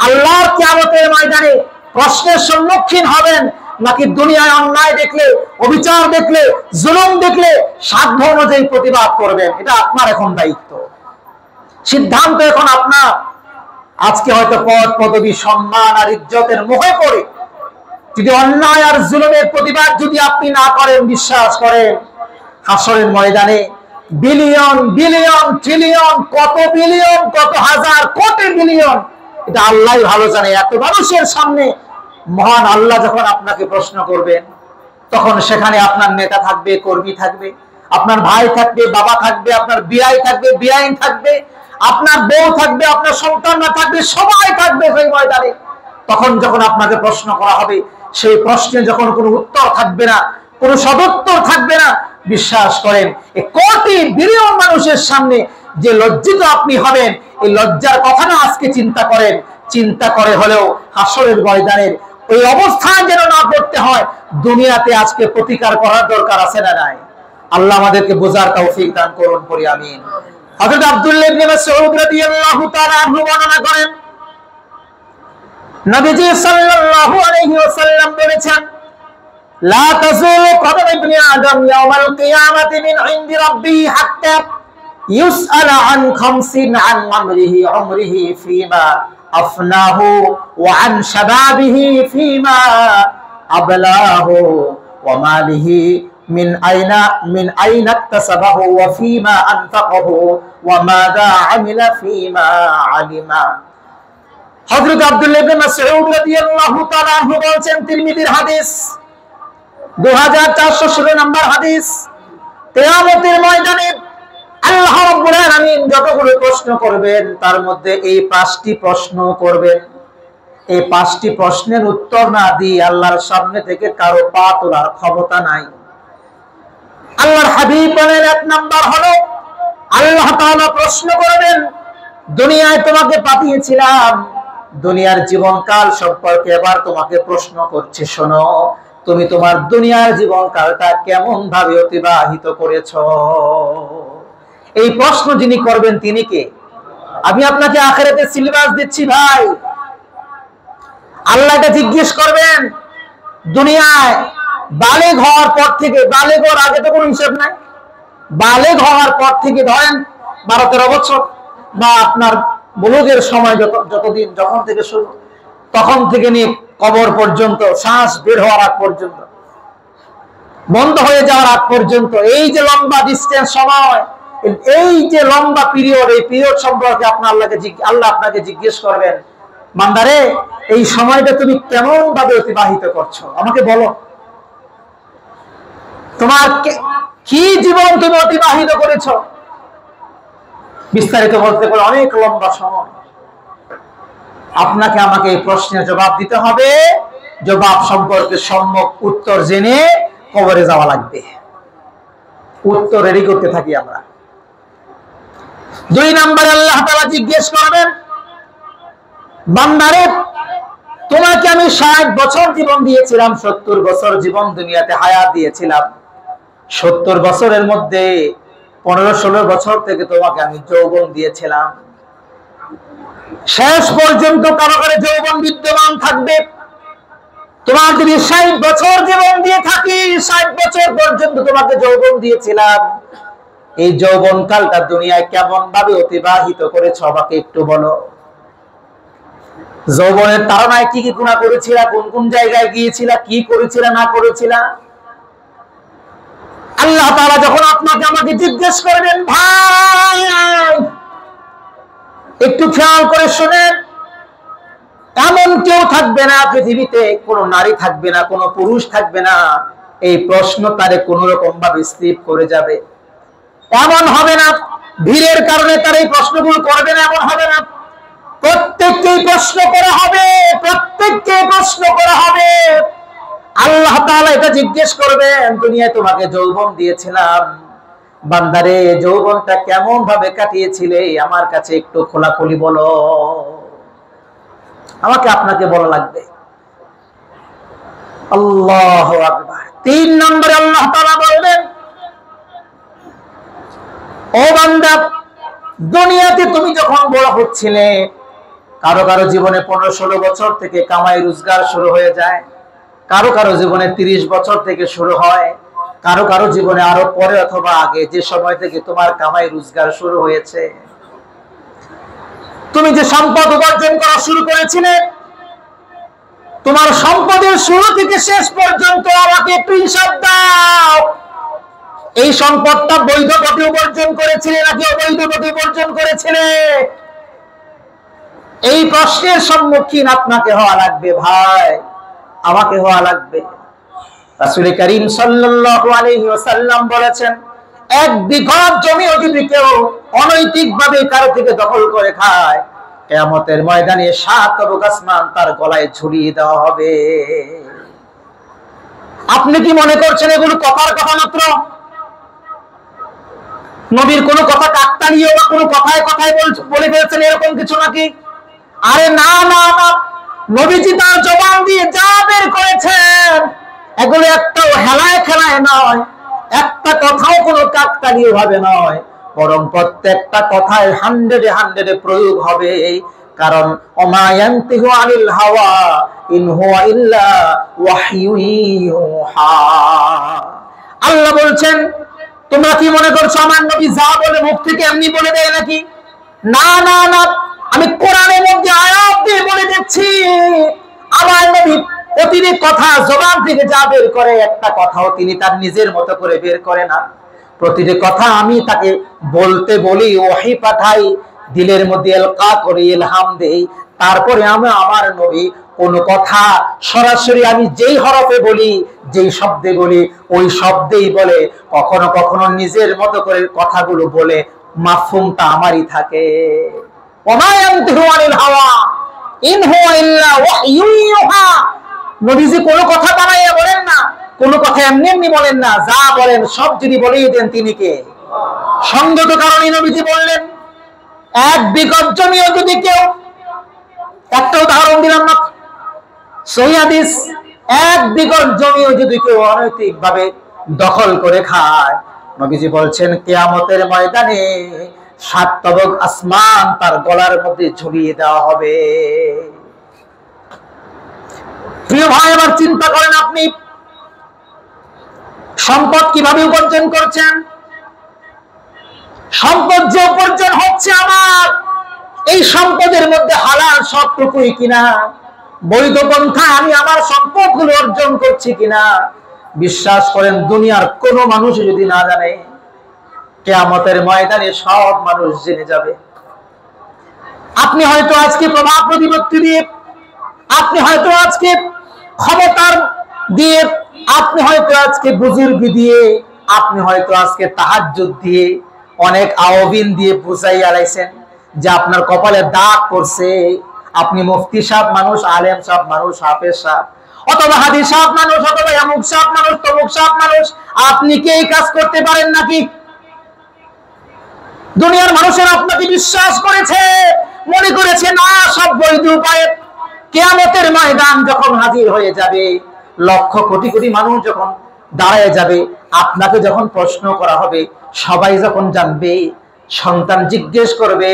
আল্লাহর কিয়ামতের ময়দানে প্রশ্নের সম্মুখীন হবেন, নাকি দুনিয়ায় অন্যায় দেখলে, অবিচার দেখলে, জুলুম দেখলে সাধ্য অনুযায়ী প্রতিবাদ করবেন? এটা আপনার এখন দায়িত্ব, সিদ্ধান্ত এখন আপনার। আজকে হয়তো পদ পদবী সম্মান আর ইজ্জতের মোহে পড়ে যদি অন্যায় আর জুলুমের প্রতিবাদ যদি আপনি না করেন, বিশ্বাস করেন হাসরের ময়দানে বিলিয়ন বিলিয়ন ট্রিলিয়ন, কত বিলিয়ন, কত হাজার, কোটি বিলিয়ন, এটা আল্লাহই ভালো জানে। এত মানুষের সামনে মহান আল্লাহ যখন আপনাকে প্রশ্ন করবেন, তখন সেখানে আপনার নেতা থাকবে, কর্মী থাকবে, আপনার ভাই থাকবে, বাবা থাকবে, আপনার বিআই থাকবে, বিআইন থাকবে, আপনার বউ থাকবে, আপনার সন্তানরা থাকবে, সবাই থাকবে সেই ময়দানে। তখন যখন আপনাকে প্রশ্ন করা হবে, সেই প্রশ্নে যখন কোনো উত্তর থাকবে না, কোনো সদুত্তর থাকবে না, বিশ্বাস করেন এই কোটি বিলিয়ন মানুষের সামনে যে লজ্জিত আপনি হবেন, এই লজ্জার কথা না আজকে চিন্তা করেন, চিন্তা করে হলেও হাসরের ময়দানের ওই অবস্থান যেন না করতে হয়। দুনিয়াতে আজকে প্রতিকার করার দরকার আছে না নাই? আল্লাহ আমাদেরকে বোঝার তৌফিক দান করুন, পড়ি আমিন। হযরত আব্দুল্লাহ ইবনে মাসউদ রাদিয়াল্লাহু তাআলা আনহু বর্ণনা করেন, নবীজি সাল্লাল্লাহু আলাইহি ওয়াসাল্লাম বলেছেন, লা তাযুলু কদম ইবনি আদম ইয়াউমাল কিয়ামাতি মিন ইনদি রাব্বি হাত্তা ইউসআলা আন খামসিন আন umrihi ফীমা আফনাহু ওয়া আন শাবাবিহি ফীমা আবলাহু ওয়া মালিহি মিন আইনা ইকতাসাবাহু ওয়া ফীমা আনফাকাহু ওয়া মাযা আমিলা ফীমা আলিমা। হযরত আব্দুল্লাহ ইবনে মাসউদ রাদিয়াল্লাহু তাআলা আনহু বলেন, তিরমিজির হাদিস, 2416 নম্বর হাদিস, কিয়ামতের ময়দানে আল্লাহ রাব্বুল আলামিন যতগুলো প্রশ্ন করবেন, তার মধ্যে এই 5টি প্রশ্ন করবেন। এই 5টি প্রশ্নের উত্তর না দিয়ে আল্লাহর সামনে থেকে কারো পা তোলার ক্ষমতা নাই। আল্লাহর হাবিব বলেন, 1 নাম্বার হলো আল্লাহ তাআলা প্রশ্ন করবেন, দুনিয়ায় তোমাকে পাঠিয়েছিলাম, দুনিয়ার জীবনকাল সম্পর্কে এবার তোমাকে প্রশ্ন করছি, শোনো, তুমি তোমার দুনিয়ার জীবনকালটা কেমন ভাবে অতিবাহিত করেছো? এই প্রশ্ন যিনি করবেন তিনি কে? আমি আপনাকে আখিরাতে সিলেবাস দিচ্ছি ভাই। আল্লাহ এটা জিজ্ঞেস করবেন। দুনিয়ায় বালেগ হওয়ার পর থেকে, বালেগ হওয়ার আগে তো কোনো হিসাব নাই, বালেগ হওয়ার পর থেকে ধরেন 12-13 বছর, বা আপনার বুলুগের সময় যতদিন, যখন থেকে শুরু, তখন থেকে নিয়ে কবর পর্যন্ত, শ্বাস বের হওয়ার আগ পর্যন্ত, বন্ধ হয়ে যাওয়ার আগ পর্যন্ত, এই যে লম্বা ডিস্টেন্স সময়, এই যে লম্বা পিরিয়ড, এই পিরিয়ড সম্পর্কে আল্লাহ আপনাকে জিজ্ঞেস করবেন, বান্দারে এই সময়টা তুমি কেমন ভাবে অতিবাহিত করছো, আমাকে বলো, তোমার কি জীবন তুমি অতিবাহিত করেছো? বিস্তারিত বলতে পারে অনেক লম্বা সময়। আপনাকে আমাকে এই প্রশ্নের জবাব দিতে হবে, জবাব সম্পর্কে সম্যক উত্তর জেনে কবরে যাওয়া লাগবে। উত্তর রেডি করতে থাকি আমরা। দুই নম্বরে আল্লাহ তাআলা জিজ্ঞেস করবেন, বান্দারে তোমাকে আমি 60 বছর জীবন দিয়েছিলাম, 70 বছর জীবন দুনিয়াতে হায়াত দিয়েছিলাম। 70 বছরের মধ্যে 15-16 বছর থেকে তোমাকে আমি যৌবন দিয়েছিলাম। শেষ পর্যন্ত কারো কারো যৌবন বিদ্যমান থাকবে। তোমার যদি 60 বছর জীবন দিয়ে থাকি, 60 বছর পর্যন্ত তোমাকে যৌবন দিয়েছিলাম, এই যৌবন কালটা দুনিয়ায় কেমন ভাবে অতিবাহিত করেছ আমাকে একটু বলো। যৌবনের তাড়নায় কি কি গুনাহ করেছিলা, কোন কোন জায়গায় গিয়েছিলা, কি করেছিলা না করেছিলা। আল্লাহ তাআলা যখন আপনাকে আমাকে জিজ্ঞেস করবেন, ভাই একটু খেয়াল করে শুনেন, এমন কেউ থাকবে না পৃথিবীতে, কোন নারী থাকবে না, কোন পুরুষ থাকবে না, এই প্রশ্ন তারে কোন রকম ভাবে স্লিপ করে যাবে। এমন হবে না ভিড়ের কারণে তার এই প্রশ্নগুলো করবে না, এমন হবে না। প্রত্যেককেই প্রশ্ন করা হবে, প্রত্যেককে প্রশ্ন করা হবে। আল্লাহ তাআলা এটা জিজ্ঞেস করবেন, দুনিয়ায় তোমাকে যৌবন দিয়েছিলাম, বান্দারে যৌবনটা কেমন ভাবে কাটিয়েছিলে আমার কাছে একটু খোলাখুলি বলো। আমাকে আপনাকে বলা লাগবে। আল্লাহু আকবার। 3 নম্বরে আল্লাহ তাআলা বলবেন, ও বান্দা দুনিয়াতে তুমি যখন বড় হচ্ছিলে, কারো কারো জীবনে 15-16 বছর থেকে কামাই রোজগার শুরু হয়ে যায়, কারো কারো জীবনে 30 বছর থেকে শুরু হয়, কারো কারো জীবনে আরো পরে অথবা আগে, যে সময় থেকে তোমার কামাই রোজগার শুরু হয়েছে। তুমি যে সম্পদ উপার্জন করা শুরু করেছিলে, তোমার সম্পদের শুরু থেকে শেষ পর্যন্ত আমাকে একটু হিসাব দাও। এই সম্পদটা বৈধ পথে উপার্জন করেছিলে নাকি অবৈধ পথে উপার্জন করেছিলে? এই প্রশ্নের সম্মুখীন আপনাকে হওয়া লাগবে ভাই, আমাকে হওয়া লাগবে। রাসূল করিম সাল্লাল্লাহু আলাইহি ওয়াসাল্লাম বলেছেন, 1 বিঘা জমিও যদি কেউ অনৈতিকভাবে কারো থেকে দখল করে খায়, কিয়ামতের ময়দানে 7 তবক আসমান তার গলায় ঝুলিয়ে দেওয়া হবে। আপনি কি মনে করছেন এগুলো কথার কথা মাত্র? নবীর কোন কথা কাকতালীয় বা কোন কথায় কথায় বলে ফেলছেন এরকম কিছু নাকি? আরে না না না, নবীজি তার জবান দিয়ে যা বের করেছেন এগুলো একটাও হেলায় খেলায় নয়, একটা কথাও কোনো কাকতালীয় ভাবে নয়, বরং প্রত্যেকটা কথায় 100-100 প্রয়োগ হবে। কারণ ওমা ইয়ানতিহু আনিল হাওয়া ইন হুয়া ইল্লা ওয়াহয়ুন ইউহা। আল্লাহ বলছেন, তোমরা কি মনে করছো আমার নবী যা বলে মুখ থেকে এমনি বলে দেয় নাকি? না না না, আমি কোরআনের মধ্যে আয়াত দিয়ে বলে দিচ্ছি, আমার নবী প্রতিটি কথা জবান থেকে যা বের করে একটা কথাও তিনি তার নিজের মতো করে বের করে না। প্রতিটি কথা আমি তাকে বলতে বলি, ওহী পাঠাই, দিলের মধ্যে এলকা করে ইলহাম দেই, তারপরে আমি আমার নবী কোন কথা সরাসরি আমি যেই হরফে বলি, যেই শব্দে বলি, ওই শব্দেই বলে। কখনো কখনো নিজের মতো করে কথাগুলো বলে, মাফহুমটা আমারই থাকে। ওমা ইয়ানতিহু আনিল হাওয়া ইন হুয়া ইল্লা ওয়াহয়ুন ইউহা। নবীজি কোনো কথা বানাইয়া বলেন না, কোনো কথা এমনি এমনি বলেন না, যা বলেন সব যদি বলেই দেন তিনি কে? সঙ্গত কারণে নবীজি বললেন, 1 বিঘা জমিও যদি কেউ, একটা উদাহরণ দিলাম না, সহিহ হাদিস, 1 বিঘা জমিও যদি কেউ অনৈতিক ভাবে দখল করে খায়, নবীজি বলছেন কিয়ামতের ময়দানে 7 তবক আসমান তার গলার মধ্যে ঝুলিয়ে দেওয়া হবে। প্রিয় ভাই, এবার চিন্তা করেন আপনি সম্পদ কিভাবে উপার্জন করছেন। সম্পদ যে উপার্জন হচ্ছে আমার, এই সম্পদের মধ্যে হালাল সবটুকুই কিনা, বৈধ পন্থা আমি আমার সম্পদগুলো অর্জন করছি কিনা, বিশ্বাস করেন দুনিয়ার কোনো মানুষ যদি না জানে, কিয়ামতের ময়দানে সব মানুষ জেনে যাবে। আপনি হয়তো আজকে প্রভাব প্রতিপত্তি দিয়ে, আপনি হয়তো আজকে ক্ষমতার দিয়ে, আপনি হয়তো আজকে বুজুর্গি দিয়ে, আপনি হয়তো আজকে তাহাজ্জুদ দিয়ে, অনেক আওবিন দিয়ে বুঝাই আলাইছেন যে আপনার কপালে দাগ পড়ছে। আপনি মুফতি সাহেব মানুষ, আলেম সাহেব মানুষ, হাফেজ সাহেব, অথবা হাদিস সাহেব মানুষ, অথবা অমুক সাহেব মানুষ, তমুক সাহেব মানুষ, আপনি কি এই কাজ করতে পারেন নাকি? দুনিয়ার মানুষেরা আপনাকে বিশ্বাস করেছে, মনে করেছে না সব বৈধ উপায়ে কিয়ামতের ময়দান যখন হাজির হয়ে যাবে, লক্ষ কোটি কোটি মানুষ যখন দাঁড়ায় যাবে, আপনাকে যখন প্রশ্ন করা হবে, সবাই যখন জানবে, সন্তান জিজ্ঞেস করবে,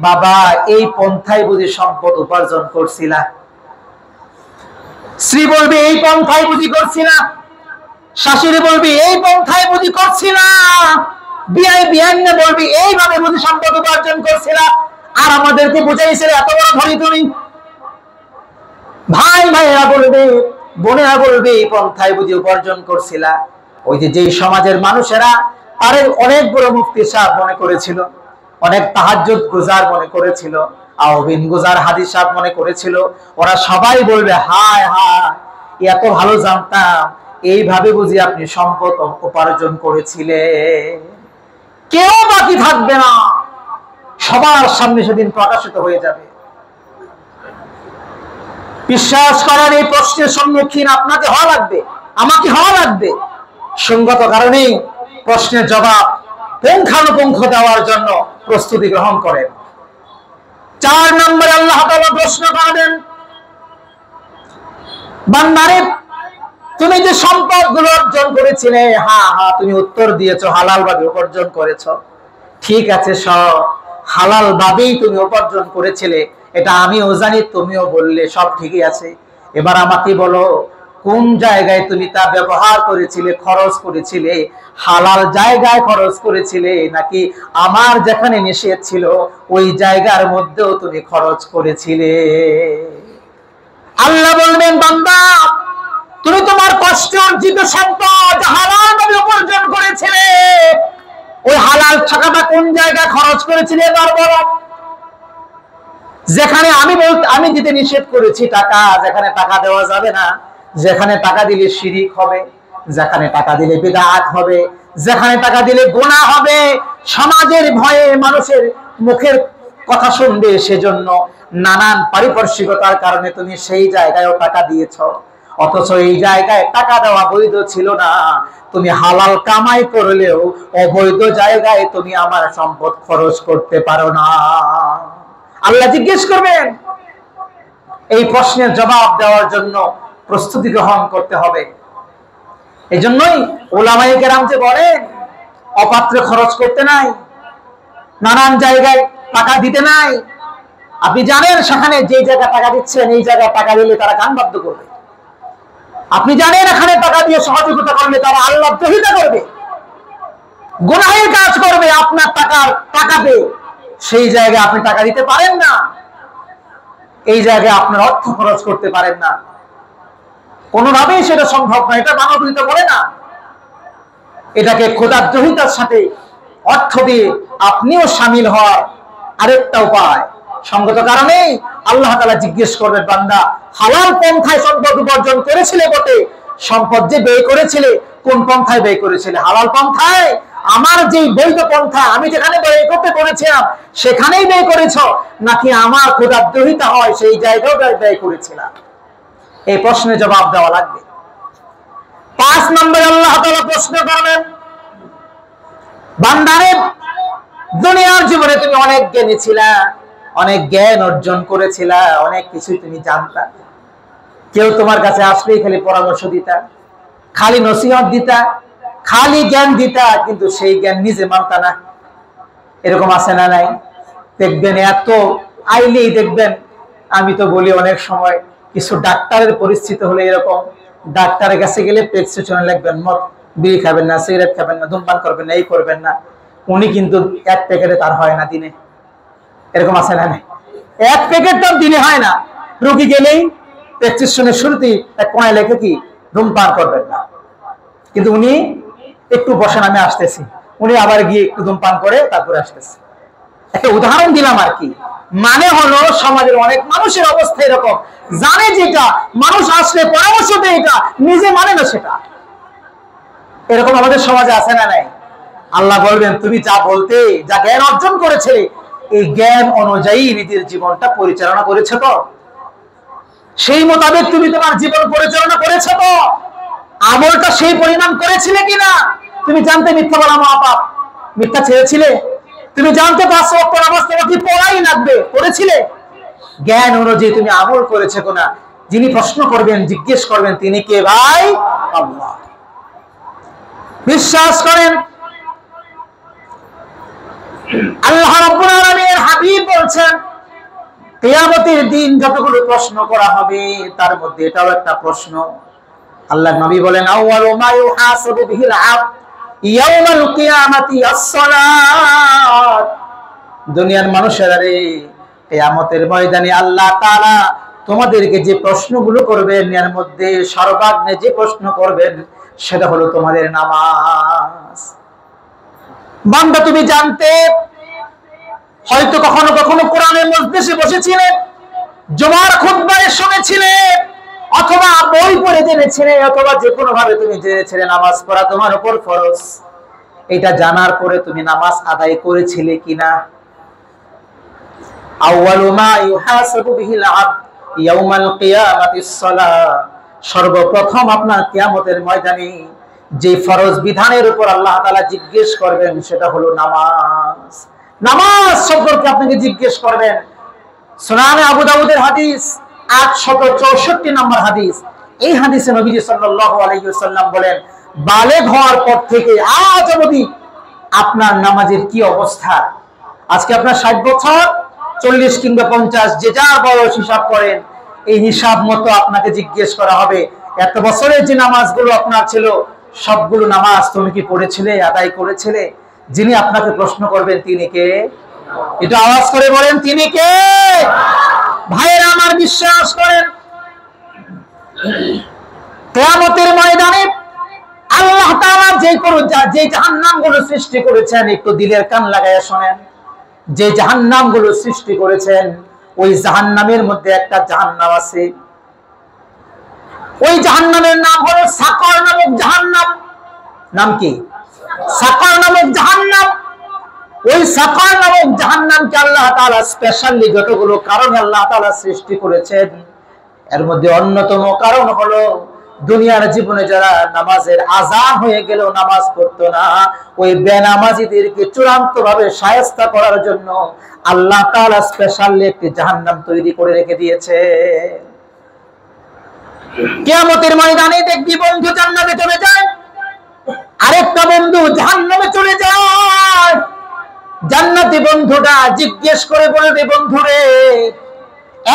বাবা এই পন্থায় বুঝি সম্পদ উপার্জন করছিলা? স্ত্রী বলবে এই পন্থায় বুঝি করছিলা? শাশুড়ি বলবে এই পন্থায় বুঝি করছিলা? বিআই বিআইনে বলবে এইভাবে বুঝি সম্পদ উপার্জন করছিলা? আর আমাদেরকে বুঝাইছিল এত বড় ধনী তুমি। ভাই ভাইরা বলবে, বোনেরা বলবে এই পন্থায় বুঝি উপার্জন করছিলা? ওই যে যেই সমাজের মানুষেরা আরে অনেক বড় মুফতি সাহেব মনে করেছিল, অনেক তাহাজ্জুদ গুজার মনে করেছিল, আওবিন গুজার হাদিস সাহেব মনে করেছিল, ওরা সবাই বলবে হায় হায় এত ভালো জানতাম, এইভাবে বুঝি আপনি সম্পদ উপার্জন করেছিলেন। কেউ বাকি থাকবে না, সবার সামনে সেদিন প্রকাশিত হয়ে যাবে। বিশ্বাস করার এই প্রশ্নের সম্মুখীন আপনাকে হওয়া লাগবে, আমাকে হওয়া লাগবে। সঙ্গত কারণে প্রশ্নের জবাব পুঙ্খানুপুঙ্খ দেওয়ার জন্য প্রস্তুতি গ্রহণ করেন। 4 নম্বরে আল্লাহ তাআলা প্রশ্ন করবেন, বান্দারে তুমি যে সম্পদগুলো অর্জন করেছিলে, হ্যাঁ হ্যাঁ তুমি উত্তর দিয়েছো হালাল ভাবে উপার্জন করেছো, ঠিক আছে, সব হালাল ভাবেই তুমি উপার্জন করেছিলে, এটা আমিও জানি, তুমিও বললে সব ঠিকই আছে। এবার আমাকে বলো কোন জায়গায় তুমি তা ব্যবহার করেছিলে, খরচ করেছিলে? হালাল জায়গায় খরচ করেছিলে নাকি আমার যেখানে নিষেধ ছিল ওই জায়গার মধ্যেও তুমি খরচ করেছিলে? আল্লাহ বলবেন, বান্দা তুমি তোমার কষ্ট অর্জিত সম্পদ হালাল ভাবে উপার্জন করেছিলে, ওই হালাল টাকাটা কোন জায়গায় খরচ করেছিলে এবার বলো। যেখানে আমি দিতে নিষেধ করেছি টাকা, যেখানে টাকা দেওয়া যাবে না, যেখানে টাকা দিলে শিরিক হবে, যেখানে টাকা দিলে বিদআত হবে, যেখানে টাকা দিলে গুনাহ হবে, সমাজের ভয়ে মানুষের মুখের কথা শুনবে, সেজন্য নানান পারিপার্শ্বিকতার কারণে তুমি সেই জায়গায়ও টাকা দিয়েছ, অথচ এই জায়গায় টাকা দেওয়া বৈধ ছিল না। তুমি হালাল কামাই করলেও অবৈধ জায়গায় তুমি আমার সম্পদ খরচ করতে পারো না। আল্লাহ জিজ্ঞেস করবেন। এই প্রশ্নের জবাব দেওয়ার জন্য প্রস্তুতি গ্রহণ করতে হবে। এই জন্যই ওলামায়ে কেরাম যে বলেন অপাত্রে খরচ করতে নাই, নানান জায়গায় টাকা দিতে নাই। আপনি জানেন সেখানে যে জায়গায় টাকা দিচ্ছেন এই জায়গায় টাকা দিলে তারা কান বাধ্য করবে। আপনি জানেন এখানে টাকা দিয়ে সহযোগিতা করলে তারা আল্লাহ দ্রোহিতা করবে, গুনাহের কাজ করবে। আপনার টাকাতে সেই জায়গায় আপনি টাকা দিতে পারেন না, এই জায়গায় আপনার অর্থ খরচ করতে পারেন না, কোনোভাবেই সেটা সম্ভব না। এটা মানবীয়তা বলে না, এটাকে খোদাদ্রোহিতার সাথে অর্থ দিয়ে আপনিও শামিল হওয়ার আরেকটা উপায়। সঙ্গত কারণে আল্লাহ তাআলা জিজ্ঞেস করবেন, বান্দা হালাল পন্থায় সম্পদ উপার্জন করেছিলে বটে, সম্পদ যে ব্যয় করেছিলে কোন পন্থায় ব্যয় করেছিলে? হালাল পন্থায়? আমার যেই বৈধ পন্থা আমি যেখানে ব্যয় করতে করেছিলাম সেখানেই ব্যয় করেছ, নাকি আমার খোদাদ্রোহিতা হয় সেই জায়গাও ব্যয় করেছিলাম? এই প্রশ্নের জবাব দেওয়া লাগবে। 5 নম্বরে আল্লাহ তাআলা প্রশ্ন করবেন, বান্দারে দুনিয়ার জীবনে তুমি অনেক জ্ঞানী ছিলা, অনেক জ্ঞান অর্জন করেছিলা, অনেক কিছু তুমি জানতা, কেউ তোমার কাছে আসলেই খালি পরামর্শ দিতা, খালি নসিহত দিতা, খালি জ্ঞান দিতা, কিন্তু সেই জ্ঞান নিজে মানতা না। এরকম আছে না নাই? দেখবেন এত আইলেই দেখবেন, আমি তো বলি অনেক সময় কিছু ডাক্তারের পরিস্থিতি হলে এরকম, ডাক্তারের কাছে গেলে প্রেসক্রিপশনে লিখবেন মদ, বিড়ি খাবেন না, সিগারেট খাবেন না, ধূমপান করবেন না, এই করবেন না, উনি কিন্তু এক প্যাকেটে তার হয় না দিনে। এরকম আছে না নাই? এক প্যাকেট তার দিনে হয় না। রোগী গেলেই প্রেসক্রিপশনের শুরুতেই এক কোনায় লেখে কি ধূমপান করবেন না, কিন্তু উনি একটু বসেন আমি আসতেছি, উনি আবার গিয়ে একটু ধূমপান করে তারপরে আসতেছে। একটা উদাহরণ দিলাম আর কি। মানে হলো সমাজের অনেক মানুষের অবস্থা এরকম, জানে যেটা মানুষ আসলে পরামর্শ দেয় এটা নিজে মানে না সেটা। এরকম আমাদের সমাজে আছে না নাই? আল্লাহ বলবেন, তুমি যা বলতে, যা জ্ঞান অর্জন করেছে এই জ্ঞান অনুযায়ী নিজের জীবনটা পরিচালনা করেছে তো? সেই মোতাবেক তুমি তোমার জীবন পরিচালনা করেছো তো? আমলটা সেই পরিমাণ করেছিলে কিনা? তুমি জানতে মিথ্যা বলা মহাপাপ, মিথ্যা ছেড়েছিলে, তুমি জানতে 5 ওয়াক্ত নামাজ তোমাকে পড়াই লাগবে, পড়েছিলে? জ্ঞান অনুযায়ী তুমি আমল করেছে কিনা? যিনি প্রশ্ন করবেন, জিজ্ঞেস করবেন, তিনি কে ভাই? আল্লাহ। বিশ্বাস করেন আল্লাহ রাব্বুল আলামিনের হাবিব বলছেন কিয়ামতের দিন যতগুলো প্রশ্ন করা হবে তার মধ্যে এটাও একটা প্রশ্ন। আল্লাহর নবী বলেন আউয়ালু মা ইউহাসাবু বিহিল আবদ ইয়াউমাল কিয়ামাতি আস-সালাত। দুনিয়ার মানুষেরা রে, কিয়ামতের ময়দানে আল্লাহ তাআলা তোমাদেরকে যে প্রশ্নগুলো করবেন এর মধ্যে সর্বাগ্রে যে প্রশ্ন করবেন সেটা হলো তোমাদের নামাজ। বান্দা তুমি জানতে হয়তো কখনো কখনো কোরআনের মজলিসে বসেছিলে, জুমার খুতবায় শুনেছিলে, অথবা বই পড়ে জেনেছিলে, অথবা যে কোনো ভাবে তুমি জেনেছিলে নামাজ পড়া তোমার উপর ফরজ। এটা জানার পরে তুমি নামাজ আদায় করেছিলে কিনা? আউয়ালু মা ইউহাসাবু বিহিল আবদ ইয়াউমাল কিয়ামাতিস সালাহ। সর্বপ্রথম আপনার কিয়ামতের ময়দানে যে ফরজ বিধানের উপর আল্লাহ তাআলা জিজ্ঞেস করবেন সেটা হলো নামাজ। নামাজ সম্পর্কে আপনাকে জিজ্ঞেস করবেন। সুনানে আবু দাউদের হাদিস 864 নম্বর হাদিস। এই হাদিসে নবীজি সাল্লাল্লাহু আলাইহি ওয়াসাল্লাম বলেন বালেগ হওয়ার পর থেকে আজ অবধি আপনার নামাজের কি অবস্থা? আজকে আপনার 60 বছর, 40 কিংবা 50, যে যার বয়স হিসাব করেন, এই হিসাব মতো আপনাকে জিজ্ঞেস করা হবে এত বছরের যে নামাজগুলো আপনার ছিল সবগুলো নামাজ তুমি কি পড়েছিলে, আদায় করেছিলে? যিনি আপনাকে প্রশ্ন করবেন তিনি কে? এটা আওয়াজ করে বলেন, তিনি কে? ভাইয়েরা আমার, বিশ্বাস করেন কিয়ামতের ময়দানে আল্লাহ তাআলা যে জাহান্নামগুলো সৃষ্টি করেছেন, একটু দিলের কান লাগায়া শুনেন, যে জাহান্নামগুলো সৃষ্টি করেছেন ওই জাহান্নামের মধ্যে একটা জাহান্নাম আছে। ওই জাহান্নামের নাম হলো সাকর নামক জাহান্নাম। নাম কি? সাকর নামক জাহান্নাম। ওই সাকর নামক জাহান্নামকে আল্লাহ তাআলা স্পেশালি যতগুলো কারণ আল্লাহ তাআলা সৃষ্টি করেছেন এর মধ্যে অন্যতম কারণ হলো দুনিয়ার জীবনে যারা নামাজের আযান হয়ে গেলেও নামাজ পড়তো না, ওই বেনামাজিদেরকে চূড়ান্ত ভাবে শায়েস্তা করার জন্য আল্লাহ তাআলা স্পেশালি একটি জাহান্নাম তৈরি করে রেখে দিয়েছে। কিয়ামতের ময়দানে দেখবি বন্ধু জান্নাতে চলে যায়, আরেকটা বন্ধু জাহান্নামে চলে যায়। জান্নাতি বন্ধুটা জিজ্ঞেস করে বলবে বন্ধুরে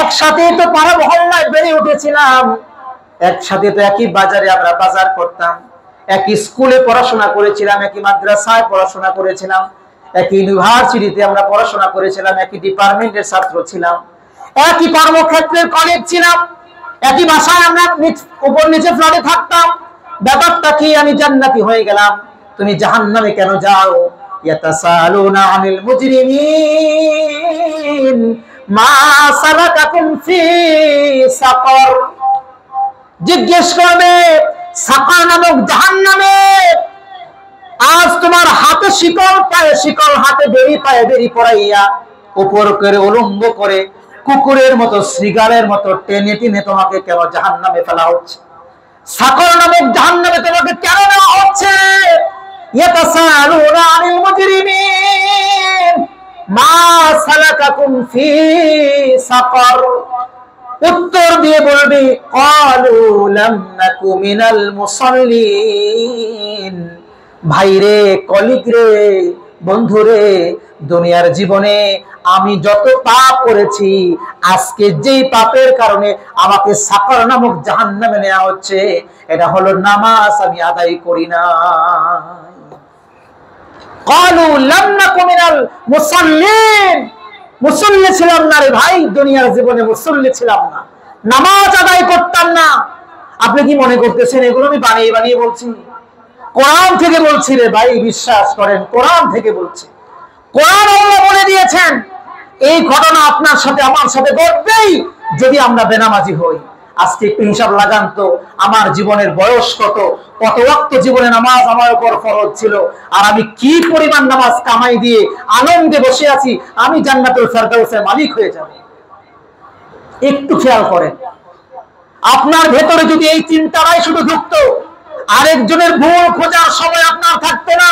একসাথে তো পাড়া মহল্লায় বেড়ে উঠেছিলাম, একসাথে তো একই বাজারে আমরা বাজার করতাম, একই স্কুলে পড়াশোনা করেছিলাম, একই মাদ্রাসায় পড়াশোনা করেছিলাম, একই ইউনিভার্সিটিতে আমরা পড়াশোনা করেছিলাম, একই ডিপার্টমেন্টের ছাত্র ছিলাম, একই কর্মক্ষেত্রের কলিগ ছিলাম, একই বাসায় আমরা উপর নিচে ফ্ল্যাটে থাকতাম। ব্যাপারটা কি আমি জান্নাতি হয়ে গেলাম, তুমি জাহান্নামে কেন যাও? ইয়াতাসালুনা আনিল মুজরিমিন মা সালাকাকুম ফি সাকর। জিজ্ঞেস করবে সাকর নামক জাহান্নামে আজ তোমার হাতে শিকল, পায়ে শিকল, হাতে বেরি, পায়ে বেরি পরাইয়া উপর করে উলম্ব করে কুকুরের মতো শৃগালের মতো টেনে টেনে তোমাকে কেন জাহান্নামে ফেলা হচ্ছে? সাকর নামক জাহান্নামে তোমাকে কেন নেওয়া হচ্ছে? ইয়াতাসালুনা আনিল মুজরিমিন মা সালাকাকুম ফি সাকর। উত্তর দিয়ে বলবে ক্বালু লাম নাকু মিনাল মুসাল্লিন। ভাইরে, কলিগ রে, বন্ধু রে, দুনিয়ার জীবনে আমি যত পাপ করেছি আজকে যেই পাপের কারণে আমাকে সাকর নামক জাহান্নামে নেওয়া হচ্ছে এটা হলো নামাজ আমি আদায় করি না। ক্বালু লাম নাকু মিনাল মুসাল্লিন। মুসল্লি ছিলাম না রে ভাই, দুনিয়ার জীবনে মুসল্লি ছিলাম না, নামাজ আদায় করতাম না। আপনি কি মনে করতেছেন এগুলো আমি বানিয়ে বানিয়ে বলছি? কোরআন থেকে বলছি রে ভাই, বিশ্বাস করেন কোরআন থেকে বলছি। কোরআন আল্লাহ বলে দিয়েছেন এই ঘটনা আপনার সাথে আমার সাথে ঘটবেই যদি আমরা বেনামাজি হই। আজকে একটু হিসাব লাগান তো, আমার জীবনের বয়স কত, কত ওয়াক্ত জীবনে নামাজ আমার উপর ফরজ ছিল, আর আমি কি পরিমাণ নামাজ কামাই দিয়ে আনন্দে বসে আছি আমি জান্নাতুল ফেরদাউসের মালিক হয়ে যাব। একটু খেয়াল করেন, আপনার ভেতরে যদি এই চিন্তাটাই শুধু ঢুকতো, আরেকজনের ভুল খোঁজার সময় আপনার থাকতো না।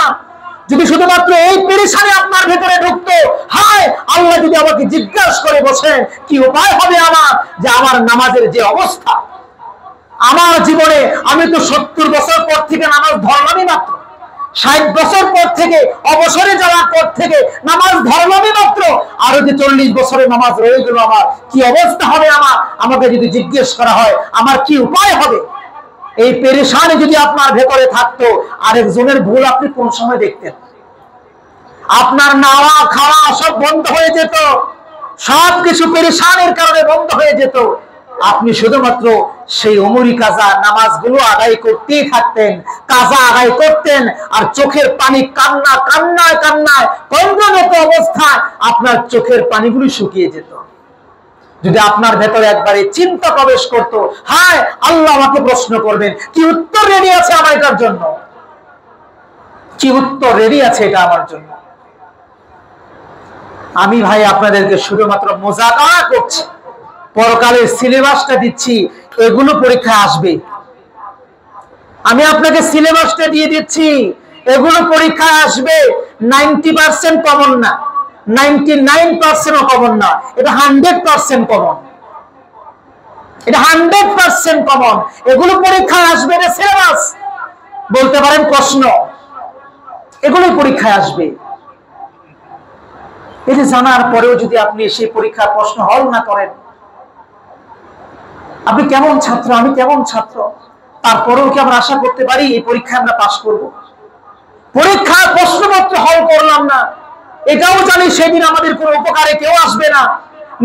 যদি শুধুমাত্র এই পেরেশানি আপনার ভেতরে ঢুকতো, হায় আল্লাহ যদি আমাকে জিজ্ঞাসা করে বসেন কি উপায় হবে আমার, যে আমার নামাজের যে অবস্থা, আমার জীবনে আমি তো 70 বছর পর থেকে নামাজ ধরলামই মাত্র, 60 বছর পর থেকে অবসরে যাওয়ার পর থেকে নামাজ ধরলামই মাত্র, আরো যে 40 বছরের নামাজ রয়ে গেল, আমার কি অবস্থা হবে আমার, আমাকে যদি জিজ্ঞেস করা হয় আমার কি উপায় হবে, এই পেরেশানি যদি আপনার ভেতরে থাকতো, আরেকজনের ভুল আপনি কোন সময় দেখতেন? আপনার নাওয়া খাওয়া সব বন্ধ হয়ে যেত, সবকিছু পেরেশানির কারণে বন্ধ হয়ে যেত, আপনি শুধুমাত্র সেই ওমরি কাজা নামাজগুলো আদায় করতেই থাকতেন, কাজা আদায় করতেন, আর চোখের পানি কান্না কান্নায় কান্নায় কন্দ্রনত অবস্থায় আপনার চোখের পানিগুলো শুকিয়ে যেত। যদি আপনার ভেতরে একবারে চিন্তা প্রবেশ করত, হায় আল্লাহ আমাকে প্রশ্ন করবেন, কি উত্তর রেডি আছে আমার এটার জন্য, কি উত্তর রেডি আছে এটা আমার জন্য। আমি ভাই আপনাদেরকে শুধুমাত্র মুযাকারা করছি, পরকালের সিলেবাসটা দিচ্ছি, এগুলো পরীক্ষায় আসবে। আমি আপনাকে সিলেবাসটা দিয়ে দিচ্ছি, এগুলো পরীক্ষায় আসবে। 90% কমন না, 99% কমন না, এটা 100% কমন, এটা 100% কমন। এগুলো পরীক্ষায় আসবে, এটা সিলেবাস বলতে পারেন, প্রশ্ন, এগুলো পরীক্ষায় আসবে। এটা জানার পরেও যদি আপনি সেই পরীক্ষার প্রশ্ন হল না করেন, আপনি কেমন ছাত্র, আমি কেমন ছাত্র, তারপরেও কি আমরা আশা করতে পারি এই পরীক্ষায় আমরা পাস করব? পরীক্ষার প্রশ্নপত্র হল করলাম না, এটাও জানি সেদিন আমাদের কোনো উপকারে কেউ আসবে না,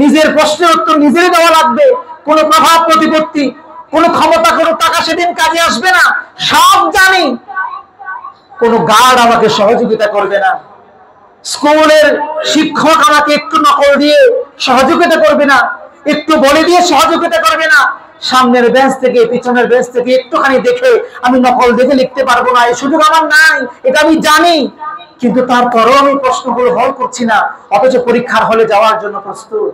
নিজের প্রশ্নের উত্তর নিজেরই দেওয়া লাগবে, কোনো প্রভাব প্রতিপত্তি, কোনো ক্ষমতা, কোনো টাকা সেদিন কাজে আসবে না, সব জানি। কোনো গার্ড আমাকে সহযোগিতা করবে না, স্কুলের শিক্ষক আমাকে একটু নকল দিয়ে সহযোগিতা করবে না, একটু বলে দিয়ে সহযোগিতা করবে না, সামনের বেঞ্চ থেকে পিছনের বেঞ্চ থেকে একটুখানি দেখে আমি নকল দেখে লিখতে পারবো না, এই সুযোগ আমার নাই, এটা আমি জানি। কিন্তু তারপরেও আমি প্রশ্নগুলো হল করছি না, অথচ পরীক্ষার হলে যাওয়ার জন্য প্রস্তুত।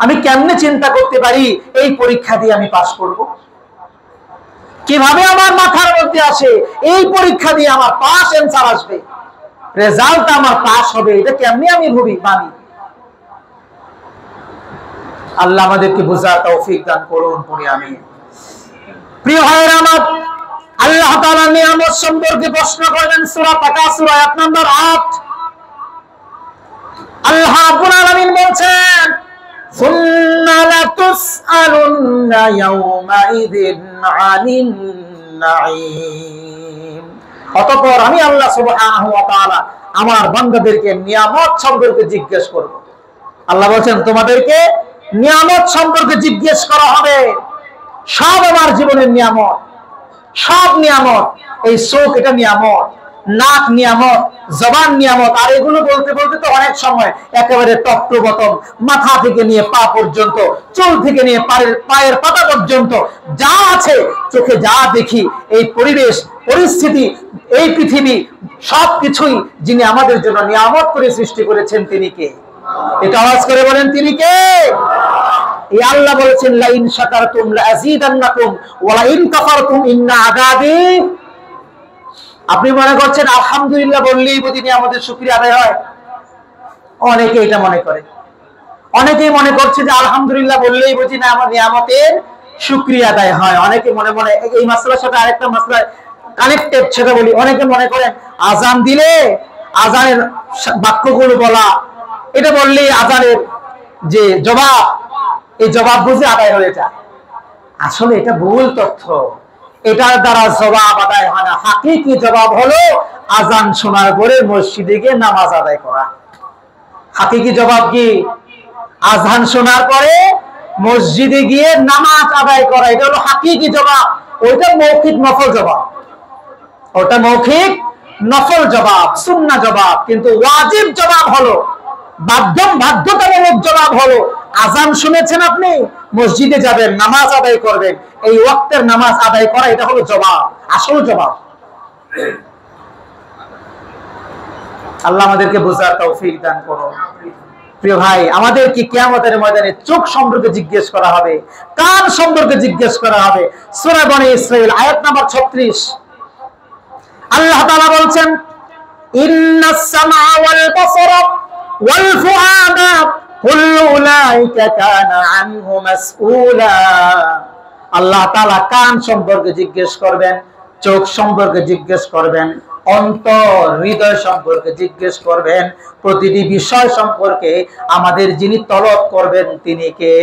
আমি কেমনে চিন্তা করতে পারি এই পরীক্ষা দিয়ে আমি পাস করব? কিভাবে আমার মাথার মধ্যে আসে এই পরীক্ষা দিয়ে আমার পাস অ্যান্সার আসবে, রেজাল্ট আমার পাস হবে, এটা কেমনে আমি মানি? আল্লাহ আমাদেরকে বুঝার তৌফিক দান করুন, পড়ি আমিন। প্রিয় ভাইয়েরা আমার, আল্লাহ তাআলা নিয়ামত সম্পর্কে প্রশ্ন করবেন সূরা তাকাসুর আয়াত নাম্বার 8। আল্লাহ রাব্বুল আলামিন বলছেন, সুম্মা লাতুসআলুন্না ইয়াওমাইযিন আনিন নাঈম। অতঃপর আমি আল্লাহ সুবহানাহু ওয়া তাআলা আমার বান্দাদেরকে নিয়ামত সম্পর্কে জিজ্ঞেস করব। আল্লাহ বলেন তোমাদেরকে নিয়ামত সম্পর্কে জিজ্ঞেস করা হবে। সব আমার জীবনের নিয়ামত, সব নিয়ামত। এই চোখ এটা নিয়ামত, নাক নিয়ামত, জবান নিয়ামত, আর এগুলো বলতে বলতে তো অনেক সময় একেবারে তত্ত্ববতম, মাথা থেকে নিয়ে পা পর্যন্ত, চুল থেকে নিয়ে পায়ের পাতা পর্যন্ত যা আছে, চোখে যা দেখি, এই পরিবেশ পরিস্থিতি, এই পৃথিবী, সবকিছুই যিনি আমাদের জন্য নিয়ামত করে সৃষ্টি করেছেন তিনি কে? এটা আওয়াজ করে বলেন, তিনি কে? এই আল্লাহ বলেছেন, লা ইন শাকারতুম লা আযীদান্নাকুম ওয়া লা ইন কাফারতুম ইন্না আযাবি। আপনি মনে করছেন আলহামদুলিল্লাহ বললেই বুঝি নিয়ামতের শুকরিয়া আদায় হয়? অনেকে এটা মনে করে, অনেকেই মনে করছে যে আলহামদুলিল্লাহ বললেই বুঝি না আমার নিয়ামতের শুকরিয়া আদায় হয়। অনেকে মনে মনে এই মাসলার সাথে আরেকটা মাসলা কানেক্টেড, সেটা বলি। অনেকে মনে করেন আজান দিলে আজানের বাক্যগুলো বলা, এটা বললেই আজানের যে জবাব, এই জবাব বুঝে আদায় হয়ে যায়। আসলে এটা ভুল তথ্য, এটার দ্বারা জবাব আদায় হয় না। হাকিকি জবাব হলো আজান শোনার পরে মসজিদে গিয়ে নামাজ আদায় করা। হাকিকি জবাব কি? আজান শোনার পরে মসজিদে গিয়ে নামাজ আদায় করা, এটা হলো হাকিকি জবাব। ওইটা মৌখিক নফল জবাব, ওটা মৌখিক নফল জবাব, সুন্নাহ জবাব। কিন্তু ওয়াজিব জবাব হলো, বাধ্যতামূলক জবাব হলো, আজান শুনেছেন আপনি, মসজিদে যাবেন, নামাজ আদায় করবেন, এই ওয়াক্তের নামাজ আদায় করা, এটা হলো জবাব, আসল জবাব। আল্লাহ আমাদেরকে বুঝার তৌফিক দান করুন। প্রিয় ভাই, আমাদের কি কিয়ামতের ময়দানে চোখ সম্পর্কে জিজ্ঞেস করা হবে, কান সম্পর্কে জিজ্ঞেস করা হবে। সূরা বনী ইসরাঈল আয়াত নাম্বার 36 আল্লাহ তাআলা বলছেন, ইন্নাস সামা ওয়াল বাসারা ওয়াল ফুআদা কুল্লু উলাইকা কানা আনহু মাসউলা। আল্লাহ তাআলা কান সম্পর্কে জিজ্ঞেস করবেন, চোখ সম্পর্কে জিজ্ঞেস করবেন, অন্তর হৃদয় সম্পর্কে জিজ্ঞেস করবেন, প্রতিটি বিষয় সম্পর্কে আমাদের যিনি তলব করবেন তিনি কে?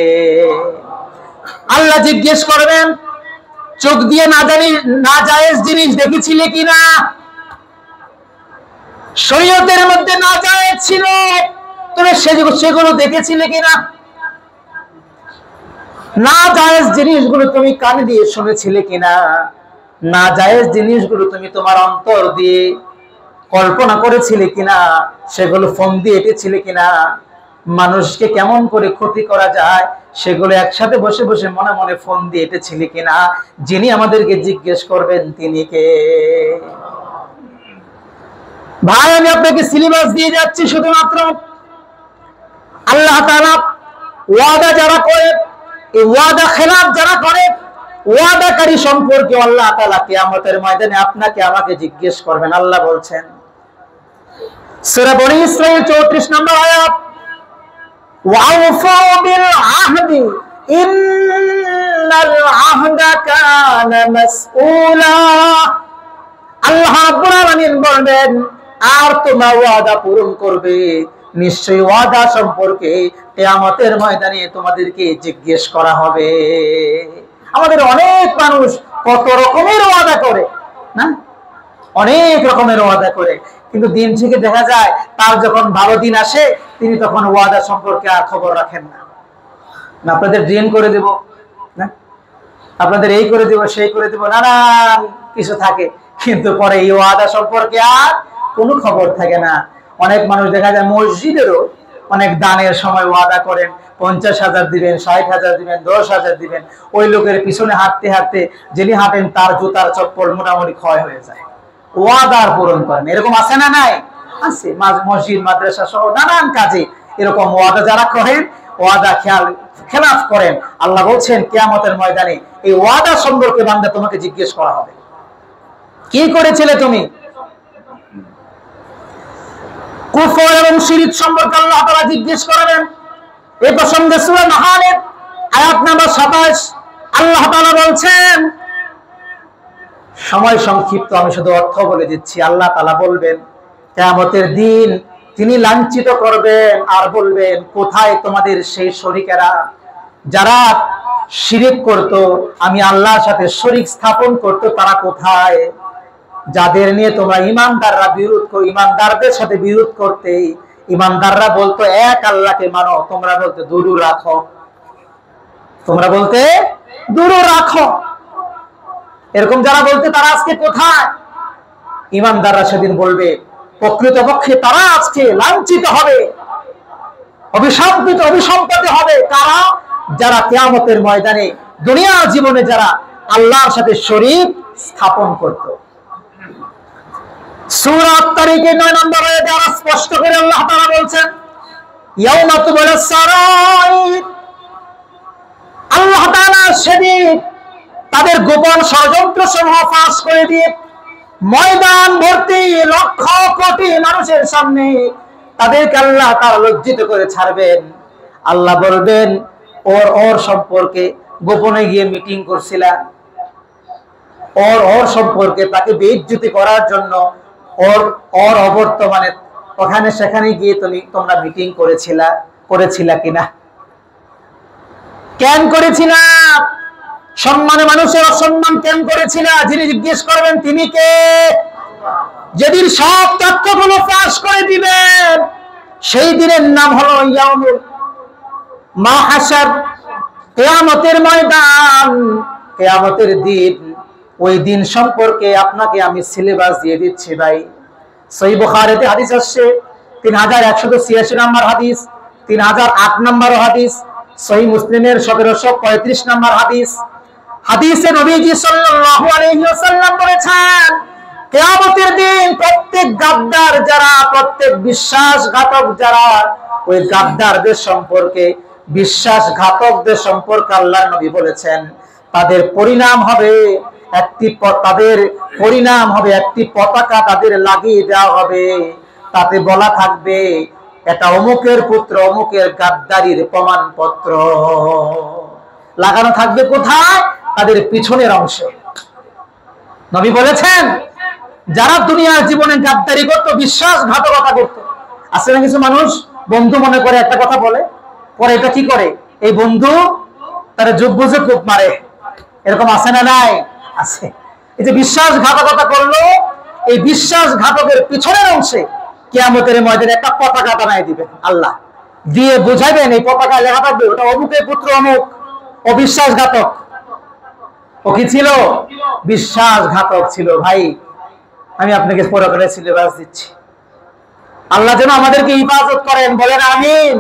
আল্লাহ জিজ্ঞেস করবেন, চোখ দিয়ে না জায়েজ জিনিস দেখেছিলে কিনা? শরীয়তের মধ্যে না জায়েজ ছিল, তুমি সেগুলো দেখেছিলে কিনা? না জায়েজ জিনিসগুলো তুমি কান দিয়ে শুনেছিলে কিনা? না জায়েজ জিনিসগুলো তুমি তোমার অন্তর দিয়ে কল্পনা করেছিলে কিনা? সেগুলো ফোন দিয়ে এঁটেছিলে কিনা? মানুষকে কেমন করে ক্ষতি করা যায় সেগুলো একসাথে বসে বসে মনে মনে ফোন দিয়ে এঁটেছিলে কিনা? যিনি আমাদেরকে জিজ্ঞেস করবেন তিনি কে? ভাই, আমি আপনাকে সিলেবাস দিয়ে যাচ্ছি। শুধুমাত্র আল্লাহ তাআলা ওয়াদা যারা করে, এই ওয়াদা খেলাফ যারা করে, ওয়াদাকারী সম্পর্কে আল্লাহ তাআলা কিয়ামতের ময়দানে আপনাকে আমাকে জিজ্ঞেস করবেন। আল্লাহ বলছেন সূরা বনী ইসরাঈল 34 নম্বর আয়াত, ওয়াউফু বিল আহদি ইন্নাল আহদা কানা মাসউলা। আল্লাহ রাব্বুল আলামিন বলেন, আর তোমরা ওয়াদা পূরণ করবে, নিশ্চয়ই ওয়াদা সম্পর্কে কিয়ামতের ময়দানে তোমাদেরকে জিজ্ঞেস করা হবে। আমাদের অনেক মানুষ কত রকমের ওয়াদা করে না, অনেক রকমের ওয়াদা করে, কিন্তু দিন থেকে দেখা যায় তার যখন ভালো দিন আসে তিনি তখন ওয়াদা সম্পর্কে আর খবর রাখেন না। আপনাদের ঋণ করে দেব না, আপনাদের এই করে দেব, সেই করে দেব, নানান কিছু থাকে, কিন্তু পরে এই ওয়াদা সম্পর্কে আর কোনো খবর থাকে না। অনেক মানুষ দেখা যায় মসজিদেরও অনেক দানের সময় ওয়াদা করেন, 50,000 দিবেন, 60,000 দিবেন, 10,000 দিবেন। ওই লোকের পিছনে হাঁটতে হাঁটতে যিনি হাঁটেন তার জুতার চপ্পল মোটামুটি ক্ষয় হয়ে যায়। ওয়াদার পূরণ করেন, এরকম আছে না? নাই? আছে। মসজিদ মাদ্রাসা সহ নানান কাজে এরকম ওয়াদা যারা করেন, ওয়াদা খেলাফ করেন, আল্লাহ বলছেন কিয়ামতের ময়দানে এই ওয়াদা সম্পর্কে বান্দা তোমাকে জিজ্ঞেস করা হবে, কি করেছিলে তুমি? কুফর এবং শিরক সম্পর্কে আল্লাহ তাআলা জিজ্ঞেস করবেন। এই প্রসঙ্গে সূরা নাহলের আয়াত নাম্বার 27 আল্লাহ তাআলা বলছেন, সময় সংক্ষিপ্ত, আমি শুধু অর্থ বলে দিচ্ছি। আল্লাহ তাআলা বলবেন কিয়ামতের দিন তিনি লাঞ্ছিত করবেন আর বলবেন, কোথায় তোমাদের সেই শরীকেরা যারা শিরক করত, আমি আল্লাহর সাথে শরীক স্থাপন করত, তারা কোথায়? যাদের নিয়ে তোমরা ইমানদারদের সাথে বিরোধ করতে, ইমানদাররা বলতো এক আল্লাহকে মানো, তোমরা বলতে দূর রাখো, তোমরা বলতে দূর রাখো। এরকম যারা বলতে তারা আজকে কোথায়? ইমানদাররা সেদিন বলবে, প্রকৃতপক্ষে তারা আজকে লাঞ্ছিত হবে, অভিসম্পাদিত হবে। কারা? যারা কিয়ামতের ময়দানে দুনিয়া জীবনে যারা আল্লাহর সাথে শরীক স্থাপন করত। সূরা আত-তারিকে 9 নম্বর আয়াতে আরো স্পষ্ট করে আল্লাহ তাআলা বলছেন, ইয়াউমা তুবলাস সারাইর। আল্লাহ তাআলা সেদিন তাদের গোপন ষড়যন্ত্র সমূহ ফাঁস করে দিয়ে ময়দান ভর্তি লক্ষ কোটি মানুষের সামনে তাদেরকে আল্লাহ তাআলা লজ্জিত করে ছাড়বেন। আল্লাহ বলবেন, ওর সম্পর্কে গোপনে গিয়ে মিটিং করছিলা, ওর সম্পর্কে তাকে বেইজ্জতি করার জন্য ওর অবর্তমানে ওখানে সেখানে গিয়ে তোমরা মিটিং করেছিলা কিনা? কেন করেছিলা? সম্মানে মানুষের অসম্মান কেন করেছিলা? যিনি জিজ্ঞেস করবেন তিনি কে? যেদিন সব তথ্যগুলো ফাঁস করে দিবেন, সেই দিনের নাম হলো ইয়াউমুল মাহশার, কিয়ামতের ময়দান, কিয়ামতের দিন। ওই দিন সম্পর্কে আপনাকে আমি সিলেবাস দিয়ে দিচ্ছি ভাই। সহিহ বুখারীতে হাদিস আসছে 3186 নম্বর হাদিস, 3008 নম্বর হাদিস, সহিহ মুসলিমের 1735 নম্বর হাদিস। হাদিসে নবীজি সাল্লাল্লাহু আলাইহি ওয়াসাল্লাম বলেছেন, কিয়ামতের দিন প্রত্যেক গাদ্দার যারা, প্রত্যেক বিশ্বাসঘাতক যারা, ওই গাদ্দারদের সম্পর্কে, বিশ্বাসঘাতকদের সম্পর্কে আল্লাহর নবী বলেছেন, তাদের পরিণাম হবে তাদের পরিণাম হবে একটি পতাকা তাদের লাগিয়ে দেওয়া হবে, তাতে বলা থাকবে এটা অমুকের পুত্র, অমুকের গাদ্দারির প্রমাণপত্র। লাগানো থাকবে কোথায়? তাদের পিছনের অংশে। নবী বলেছেন যারা দুনিয়ার জীবনে গাদ্দারি করতো, বিশ্বাসঘাতকতা করতো, আছে না কিছু মানুষ বন্ধু মনে করে একটা কথা বলে, পরে এটা কি করে, এই বন্ধু তারা যোগ বুঝে কূপ মারে, এরকম আছে না নাই? আছে। এই যে বিশ্বাসঘাতকতা করলো, এই বিশ্বাসঘাতকের পিছনের অংশে কিয়ামতের ময়দানে একটা পতাকা বানায় দিবেন আল্লাহ, দিয়ে বুঝাইবেন এই পতাকা লেখা থাকবে ওটা অমুকের পুত্র অমুক। অবিশ্বাসঘাতক ও কি ছিল? বিশ্বাসঘাতক ছিল। ভাই আমি আপনাকে পরকালের সিলেবাস দিচ্ছি, আল্লাহ যেন আমাদেরকে হিফাজত করেন, বলেন আমিন।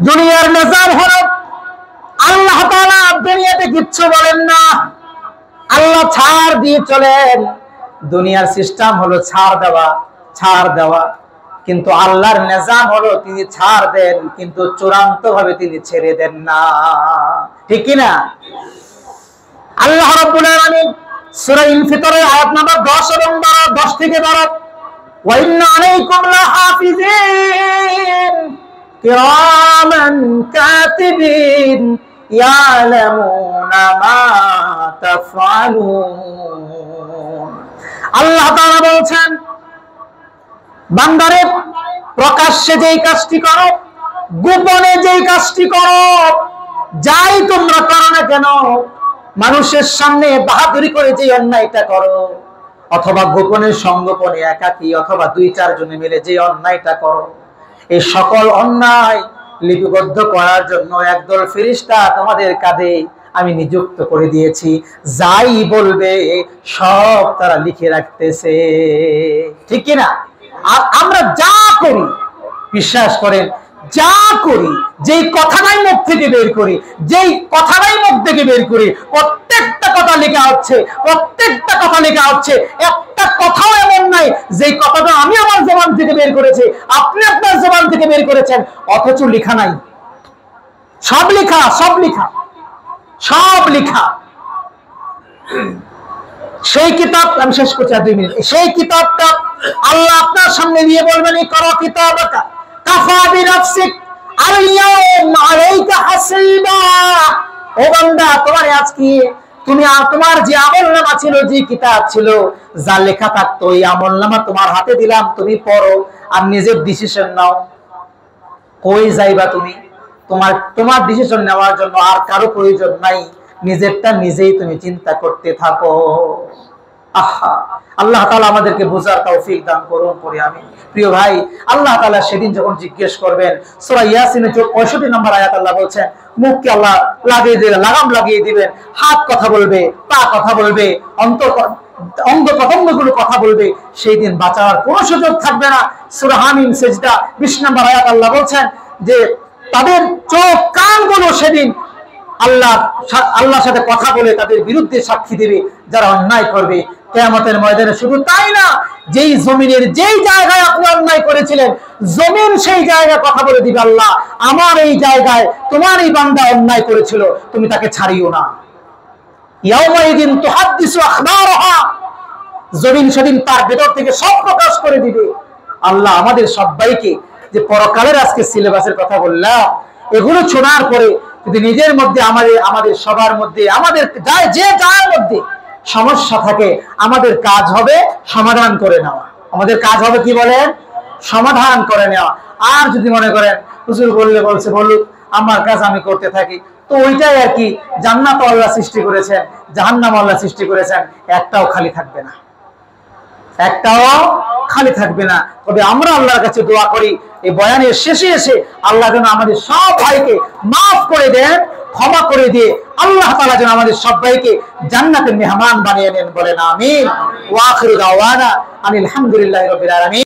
দুনিয়ার নিজাম হলো আল্লাহ তাআলা দুনিয়াতে কিচ্ছু বলেন না, আল্লাহ ছাড় দিয়ে চলেন। দুনিয়ার সিস্টেম হলো ছাড় দেওয়া, ছাড় দেওয়া, কিন্তু আল্লাহর নিজাম হলো তিনি ছাড় দেন কিন্তু চূড়ান্ত ভাবে তিনি ছেড়ে দেন না, ঠিক কি না? আল্লাহ রাব্বুল আলামিন সূরা ইনফিতরের আয়াত নাম্বার 10 এবং 12, 10 থেকে 12, ওয়া ইন্না আলাইকুম লাহাফিজিন কিরামান কাতিবিন ইয়ালামুনা মা তাফআলুন। আল্লাহ তাআলা বলছেন বান্দারে প্রকাশ্যে যেই কাজটি করো, গোপনে যেই কাজটি করো, যাই তোমরা করো না কেন, মানুষের সামনে বাহাদুরি করে যে অন্যায়টা করো, অথবা গোপনে সংগোপনে একাকী অথবা 2-4 জনে মিলে যে অন্যায়টা করো, এই সকল অন্যায় লিপিবদ্ধ করার জন্য একদল ফেরেশতা তোমাদের কাঁধে আমি নিযুক্ত করে দিয়েছি, যাই বলবে সব তারা লিখে রাখতেছে, ঠিক কি না? আর আমরা যা করি, বিশ্বাস করেন, যা করি, যেই কথাটাই মুখ থেকে বের করি, যেই কথাটাই মুখ থেকে বের করি, প্রত্যেকটা কথা লেখা হচ্ছে, প্রত্যেকটা কথা লেখা হচ্ছে। একটা কথাও এমন নাই যেই কথাটা আমি আমার জবান থেকে বের করেছি, আপনি আপনার জবান থেকে বের করেছেন, অথচ লেখা নাই। সব লেখা, সব লেখা, সব লেখা। সেই কিতাব, আমি শেষ করছি আর 2 মিনিট, সেই কিতাবটা আল্লাহ আপনার সামনে নিয়ে বলবেন ইকরা কিতাবাকা কাফা বিনাফসিক আল-ইয়াওমা আলাইকা হাসিবা। ও বান্দা, তোমার আজকে তুমি তোমার যে আমলনামা ছিল, যে কিতাব ছিল, যা লেখা থাকতো, এই আমলনামা তোমার হাতে দিলাম, তুমি পড়ো আর নিজের ডিসিশন নাও। কই যাইবা তুমি? তোমার ডিসিশন নেওয়ার জন্য আর কারো প্রয়োজন নাই, নিজেরটা নিজেই তুমি চিন্তা করতে থাকো। আহা, আল্লাহ তাআলা আমাদেরকে বোঝার তৌফিক দান করুন, পড়ি আমি। প্রিয় ভাই, আল্লাহ তাআলা সেদিন যখন জিজ্ঞেস করবেন, সূরা ইয়াসিনের 65 নম্বর আয়াত আল্লাহ বলছেন, মুখকে আল্লাহ লাগিয়ে দিবেন, লাগাম লাগিয়ে দিবেন, হাত কথা বলবে, পা কথা বলবে, অঙ্গ প্রত্যঙ্গগুলো কথা বলবে, সেই দিন বাঁচার কোনো সুযোগ থাকবে না। সূরা হামিম সিজদা 20 নম্বর আয়াত আল্লাহ বলছেন যে তাদের চোখ কানগুলো সেদিন আল্লাহর সাথে কথা বলে তাদের বিরুদ্ধে সাক্ষী দেবে যারা অন্যায় করবে কিয়ামতের ময়দানে। শুধু তাই না, যেই জমিনের যেই জায়গায় আপনি অন্যায় করেছিলেন, জমিন সেই জায়গায় কথা বলে দিবে, আল্লাহ আমার এই জায়গায় তোমার এই বান্দা অন্যায় করেছিল, তুমি তাকে ছাড়িও না। ইয়াউমাইদিন তুহাদ্দিসু আখবারাহা, জমিন সেদিন তার ভেতর থেকে সব প্রকাশ করে দিবে। আল্লাহ আমাদের সবাইকে যে পরকালের আজকে সিলেবাসের কথা বললাম, এগুলো শোনার পরে যদি নিজের মধ্যে, আমাদের সবার মধ্যে, আমাদের যে যার মধ্যে সমস্যা থাকে, আমাদের কাজ হবে সমাধান করে নেওয়া। আমাদের কাজ হবে কি বলেন? সমাধান করে নেওয়া। আর যদি মনে করেন হুজুর বলছে বলুক, আমার কাজ আমি করতে থাকি, তো ওইটাই আর কি। জান্নাত আল্লাহ সৃষ্টি করেছেন, জাহান্নাম আল্লাহ সৃষ্টি করেছেন, একটাও খালি থাকবে না, একটাও খালি থাকবে না। তবে আমরা আল্লাহর কাছে দোয়া করি, এই বয়ানের শেষে এসে আল্লাহ যেন আমাদের সব ভাইকে মাফ করে দেন, ক্ষমা করে দিয়ে আল্লাহ তাআলা যেন আমাদের সবাইকে জান্নাতের মেহমান বানিয়ে নেন, বলেন আমিন। ওয়া আখিরু দাওয়ানা আনিল হামদুলিল্লাহি রাব্বিল আলামিন।